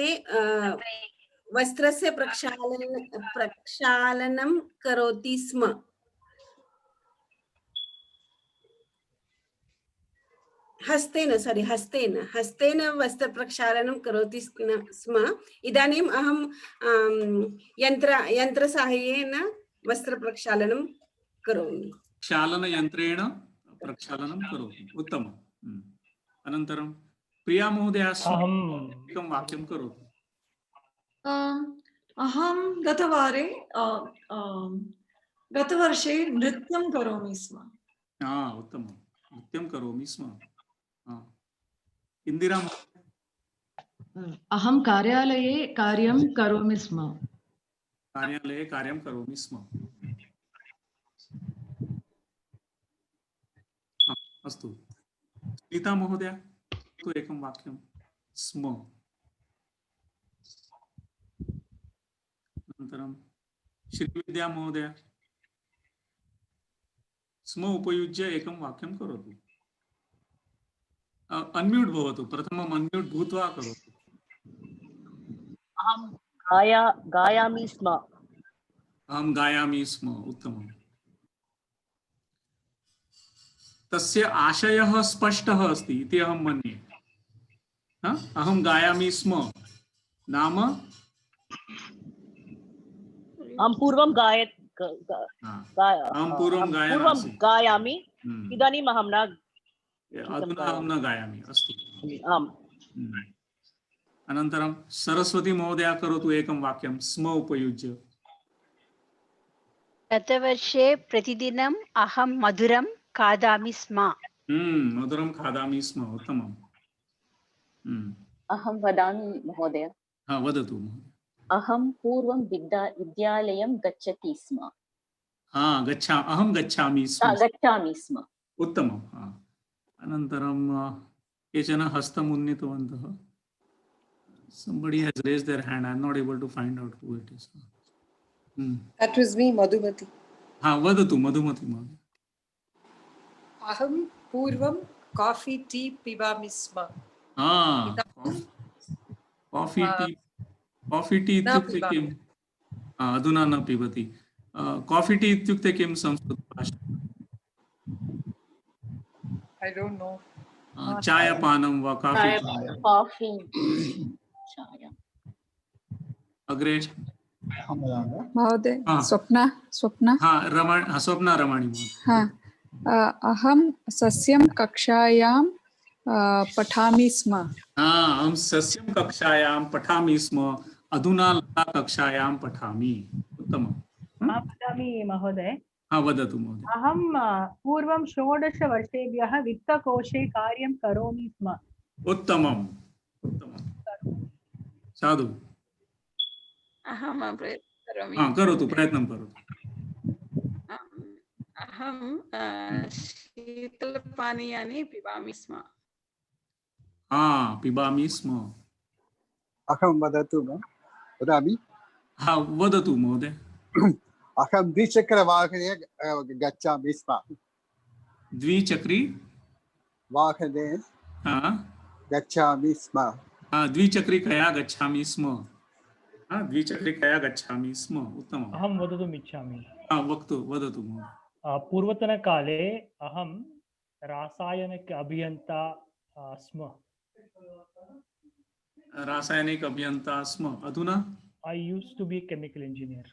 वस्त्रस्य प्रक्षालनं करोति स्म। हस्तेन वस्त्रप्रक्षालनं करोति स्म। इदानीम् अहं यन्त्रसाहाय्येन वस्त्रप्रक्षालनं करोमि। क्षालनयन्त्रेण प्रक्षालनं करोति। उत्तमम्। अनन्तरं प्रिया महोदया एकं वाक्यं करोतु। अहं गतवर्षे नृत्यं करोमि स्म। उत्तमं। नृत्यं करोमि स्म। इन्दिरा। अहं कार्यालये कार्यं करोमि स्म। कार्यालये कार्यं करोमि स्म। अस्तु। नीता महोदय तु एकं वाक्यं स्म। अनन्तरं श्रीविद्या महोदय स्म उपयुज्य एकं वाक्यं करोतु। अनम्यूट भवतु। प्रथमम् अनम्यूट भूत्वा करोतु। अहं गायामि स्म। अहं गायामि स्म। उत्तमम्। तस्य आशयः स्पष्टः अस्ति इति अहं मन्ये। अहं गायामि स्म नाम अहं पूर्वं गायामि, इदानीम् अधुना अहं न गायामि। अस्तु। आम्। अनन्तरं सरस्वती महोदया करोतु एकं वाक्यं स्म उपयुज्य। गतवर्षे प्रतिदिनम् अहं मधुरं खादामि स्म। मधुरं खादामि स्म। उत्तमम्। अहं वदामि महोदय। वदतु। अहं पूर्वं विद्यालयं गच्छति स्म। अहं गच्छामि स्म। उत्तमम्। अनन्तरं केचन हस्तम् उन्नीतवन्तः। Somebody has raised their hand. I am not able to find out who it is. That was me, Madhumati. वदतु मधुमती महोदय। अहं पूर्वं कॉफी टी पिबामि स्म। कॉफी टी इत्युक्ते किम्? अधुना न पिबति। कॉफी टी इत्युक्ते किं संस्कृतभाषा? I don't know. चायपानं वा कॉफी? अग्रे महोदय स्वप्ना स्वप्ना रमाणी महोदय। अहं सस्यं कक्षायां पठामि स्म। अहं सस्यं कक्षायां पठामि स्म। अधुना लता कक्षायां पठामि। उत्तमम्। वदामि महोदय। वदतु महोदय। अहं पूर्वं 16 वर्षेभ्यः वित्तकोशे कार्यं करोमि स्म। उत्तमम् उत्तमम्। साधु। अहं करोमि। करोतु, प्रयत्नं करोतु। अहं शीतलपानीयानि पिबामि स्म। पिबामि स्म। अहं वदामि। वदतु महोदय। अहं द्विचक्रवाहने गच्छामि स्म। द्विचक्री वाहने गच्छामि स्म। द्विचक्रिकया गच्छामि स्म। द्विचक्रिकया गच्छामि स्म। उत्तमम्। अहं वक्तुम् इच्छामि। वदतु महोदय। पूर्वतनकाले अहं रासायनिक अभियन्ता स्म। रासायनिक अभियन्ता स्म। अधुना? I used to be chemical engineer.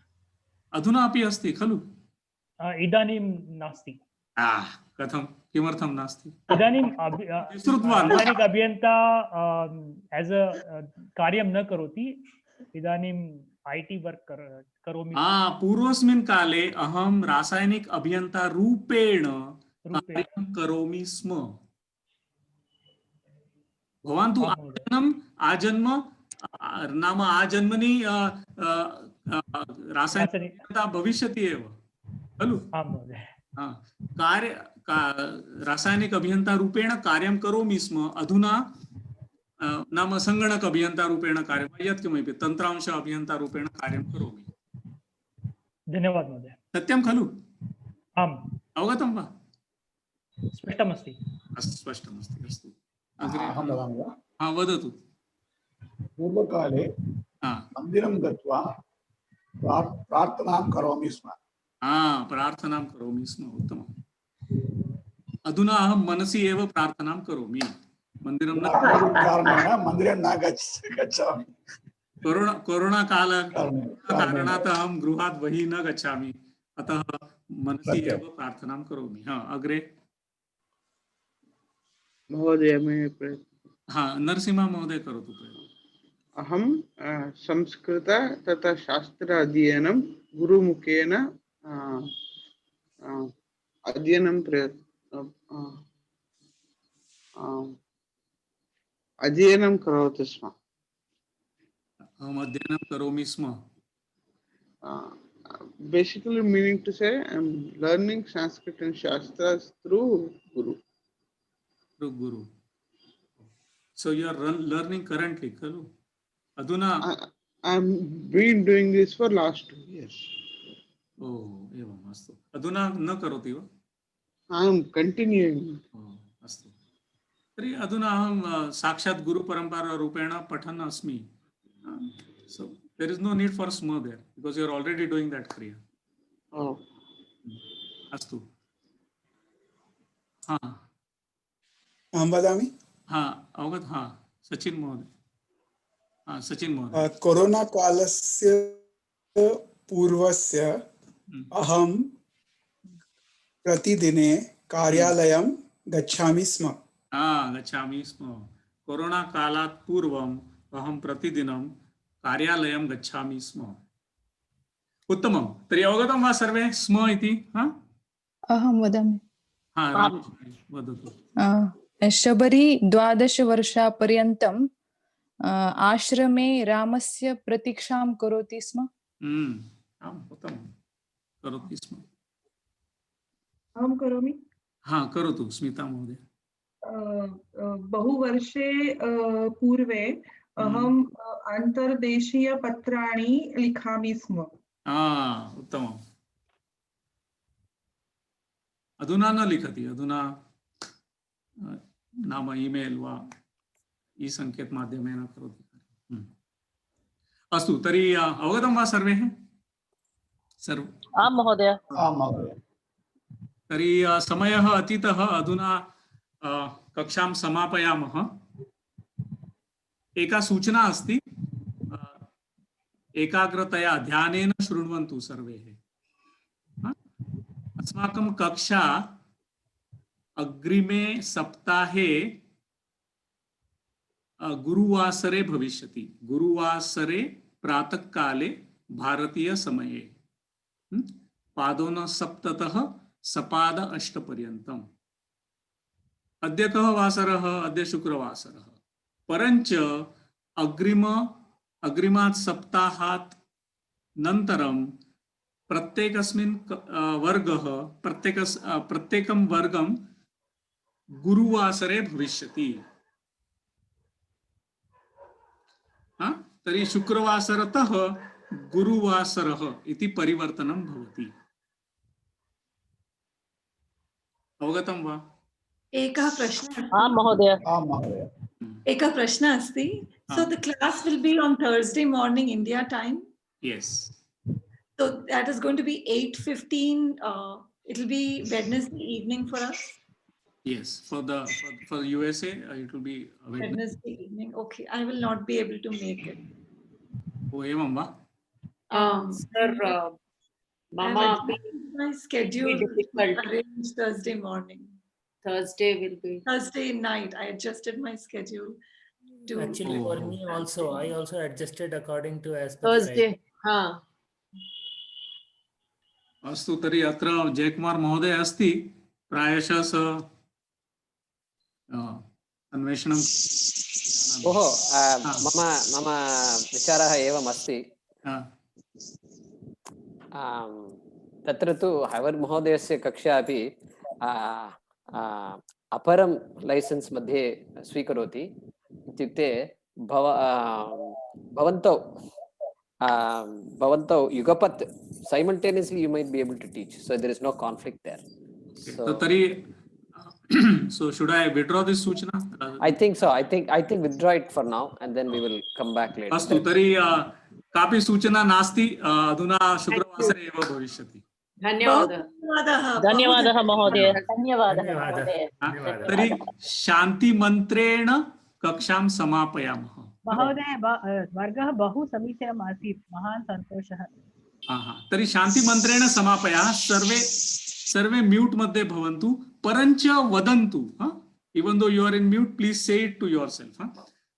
अधुना अपि अस्ति खलु? इदानीं नास्ति। कथं, किमर्थं नास्ति? इदानीं रासायनिक अभियन्ता एज अ कार्यं न करोति। इदानीं IT वर्क करोमि। पूर्वस्मिन् काले अहं रासायनिक अभियन्ता रूपेण कार्यं करोमि स्म। भवान् तु आजन्म नाम आजन्मनि रासायनिक भविष्यति एव खलु? रासायनिक अभियन्ता रूपेण कार्यं करोमि स्म। अधुना नाम संगणक अभियन्ता रूपेण कार्यं यत्किमपि तन्त्रांश अभियन्ता रूपेण कार्यं करोमि। धन्यवादः महोदय। सत्यं खलु? आम्। अवगतं वा? स्पष्टमस्ति। स्पष्टमस्ति। अस्तु। अहं वदामि वा? वदतु। पूर्वकाले मन्दिरं गत्वा प्रार्थनां करोमि स्म। प्रार्थनां करोमि स्म। उत्तमम्। अधुना अहं मनसि एव प्रार्थनां करोमि। मन्दिरं न मन्दिरं न गच्छामि। कोरोना कारणात् अहं गृहात् बहिः न गच्छामि, अतः मनसि एव प्रार्थनां करोमि। अग्रे महोदय नरसिंह महोदय करोतु। अहं संस्कृत तथा शास्त्र अध्ययनं गुरुमुखेन अध्ययनं करोति स्म। अहम् अध्ययनं करोमि स्म। Basically meaning to say I'm learning Sanskrit and Shastras through Guru. Through Guru. So you are learning currently, kalu? Aduna? I'm been doing this for last 2 years. Oh, evam astu. Aduna na karoti va? I'm continuing. अस्तु। तर्हि अधुना अहं साक्षात् गुरुपरम्परा रूपेण पठन् अस्मि। So there is no need for sma there because you are already doing that kriya. अस्तु। अहं वदामि? अवगत। सचिन महोदय। सचिन महोदय। कोरोना कालस्य पूर्वस्य अहं प्रतिदिने कार्यालयं गच्छामि स्म। गच्छामि स्म। कोरोना कालात् पूर्वम् अहं प्रतिदिनं कार्यालयं गच्छामि स्म। उत्तमं। तर्हि अवगतं वा सर्वे स्म इति? अहं वदामि। वदतु। शबरी 12 वर्षपर्यन्तं आश्रमे रामस्य प्रतीक्षां करोति स्म। उत्तमं। करोति स्म। अहं करोमि। करोतु स्मिता महोदय। बहुवर्षे पूर्वे अहं अन्तर्देशीयपत्राणि लिखामि स्म। उत्तमम्। अधुना न लिखति, अधुना नाम ईमेल वा ई-संकेत माध्यमेन करोति। अस्तु, तर्हि अवगतं वा सर्वे? आं महोदय। तर्हि समयः अतीतः। अधुना कक्षां समापयामः। एका सूचना अस्ति, एकाग्रतया ध्यानेन शृण्वन्तु सर्वे। अस्माकं कक्षा अग्रिमे सप्ताहे गुरुवासरे भविष्यति, गुरुवासरे प्रातःकाले भारतीय समये पादोन सप्ततः सपाद 8 पर्यन्तम्। अद्य कः वासरः? अद्य शुक्रवासरः। परञ्च अग्रिमात् सप्ताहात् नन्तरं प्रत्येकस्मिन् वर्गः प्रत्येकं वर्गं गुरुवासरे भविष्यति। तर्हि शुक्रवासरतः गुरुवासरः इति परिवर्तनं भवति। अवगतं वा? एकः प्रश्नः। आं महोदय। आं महोदय। एकः प्रश्नः अस्ति। So the class will be on Thursday morning India time. Yes. So that is going to be 8:15. It will be Wednesday evening for us. Yes, for USA it will be Wednesday evening. Okay, I will not be able to make it. Oh, एवं वा? Sir, Mama, my schedule arranged Thursday morning. Thursday will be Thursday night. I adjusted my schedule to Actually, for me also, I also adjusted according to as per Thursday. अस्तु, तर्हि अत्र जयकुमार महोदय अस्ति, प्रायशः स अन्वेषणं। ओहो, मम विचारः एवम् अस्ति। तत्र तु हवर् महोदयस्य कक्षा अपि अपरं लैसेन्स् मध्ये स्वीकरोति, इत्युक्ते भवन्तौ युगपत् simultaneously you might be able to teach, so there is no conflict there. So so should I withdraw this सूचना? I think so. I think withdraw it for now and then we will come back later. अस्तु, तर्हि कापि सूचना नास्ति, अधुना शुक्रवासरे एव भविष्यति। धन्यवादः महोदय। तर्हि शान्तिमन्त्रेण कक्षां समापयामः। महोदय, वर्गः बहु समीचीनम् आसीत्, महान् सन्तोषः। तर्हि शान्तिमन्त्रेण समापयामः। सर्वे म्यूट मध्ये भवन्तु, परञ्च वदन्तु। Even though you are in mute, please say it to yourself.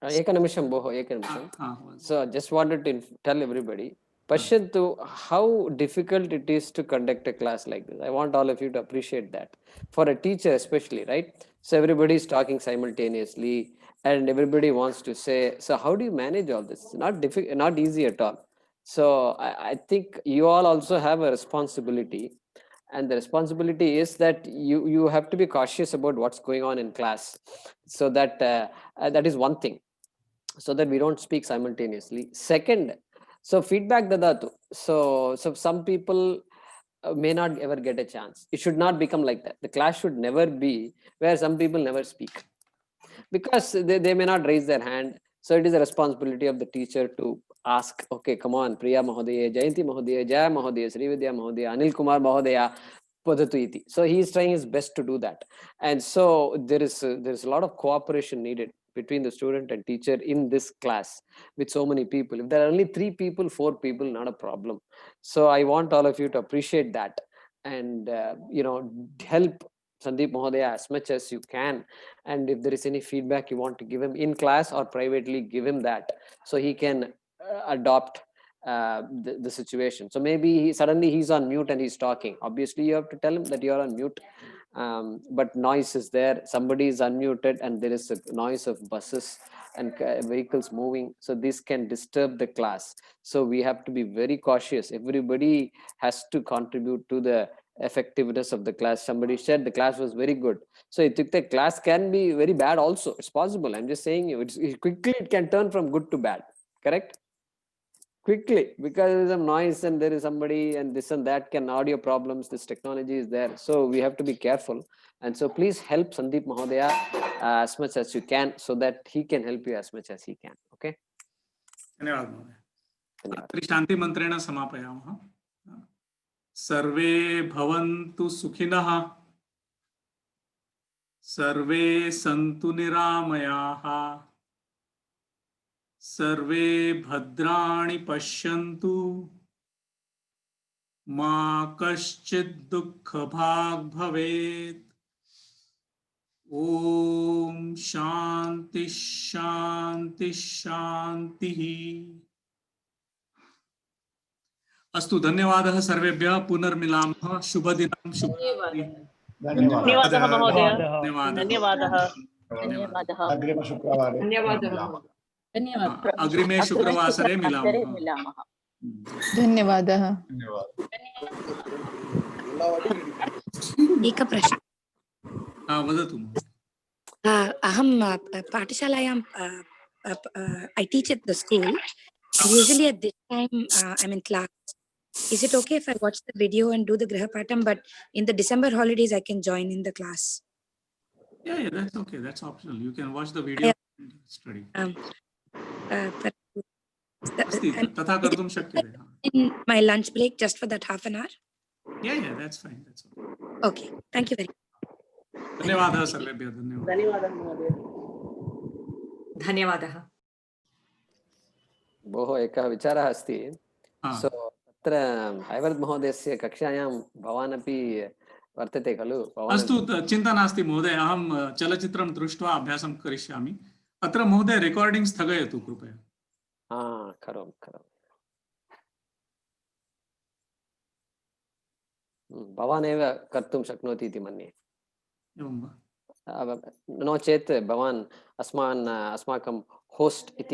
एकनिमिषं भोः, एकनिमिषं. So I just wanted to tell everybody, Pashyantu, how difficult it is to conduct a class like this. I want all of you to appreciate that. For a teacher especially, right? So everybody is talking simultaneously and everybody wants to say, so how do you manage all this? It's not difficult, not easy at all. So I think you all also have a responsibility, and the responsibility is that you have to be cautious about what's going on in class. So that that is one thing, so that we don't speak simultaneously. Second, so feedback dadatu. So some people may not ever get a chance. It should not become like that. The class should never be where some people never speak, because they may not raise their hand. So it is the responsibility of the teacher to ask, okay, come on, Priya Mahodaya, Jayanti Mahodaya, Jaya Mahodaya, Srividya Mahodaya, Anil Kumar Mahodaya, Padatu iti. So he is trying his best to do that. And so there is a lot of cooperation needed between the student and teacher in this class with so many people. If there are only 3 people, 4 people, not a problem. So I want all of you to appreciate that and, help Sandeep Mahodaya as much as you can. And if there is any feedback you want to give him in class or privately, give him that so he can adopt the situation. So maybe suddenly he's on mute and he's talking. Obviously you have to tell him that you're on mute, but noise is there. Somebody is unmuted and there is a noise of buses and vehicles moving. So this can disturb the class. So we have to be very cautious. Everybody has to contribute to the effectiveness of the class. Somebody said the class was very good. So the class can be very bad also. It's possible. I'm just saying quickly it can turn from good to bad. Correct? Quickly, because there is some noise and there is somebody and this and that can audio problems. This technology is there. So we have to be careful. And so please help Sandeep Mahodaya as much as you can so that he can help you as much as he can. Okay? धन्यवाद महोदय। शांति मंत्रेण समापयामः। सर्वे भवन्तु सुखिनः, सर्वे सन्तु निरामयाः, सर्वे भद्राणि पश्यन्तु, मा कश्चित् दुःखभाग् भवेत्। ॐ शान्ति शान्ति शान्तिः। अस्तु, धन्यवादः सर्वेभ्यः। पुनर्मिलामः। शुभदिनं, शुभरात्रिः। धन्यवादः महोदय। धन्यवादः। धन्यवादः। अग्रिमशुक्रवारे अग्रिमे शुक्रवासरे मिलामः। धन्यवादः। एकः प्रश्नः। वदतु। अहं पाठशालायां I teach at the school, and usually at this time I'm in class. Is it okay if I watch the video and do the Grihapatam, but in the December holidays I can join in the class? Yeah, that's okay. That's optional. You can watch the video and study. तथा कर्तुं शक्यते. In my lunch break, just for that half an hour? Yeah, that's fine. That's okay. Okay, thank you very much. धन्यवादः सर्वेभ्यः। धन्यवादः महोदय। धन्यवादः। भोः एकः विचारः अस्ति। सो तत्र ऐवर् महोदयस्य कक्षायां भवान् अपि वर्तते खलु? अस्तु, चिन्ता नास्ति महोदय। अहं चलचित्रं दृष्ट्वा अभ्यासं करिष्यामि। अत्र महोदय रेकार्डिङ्ग् स्थगयतु कृपया। करोमि। भवान् एव कर्तुं शक्नोति इति मन्ये। एवं वा? नो चेत् भवान् अस्माकं होस्ट् इति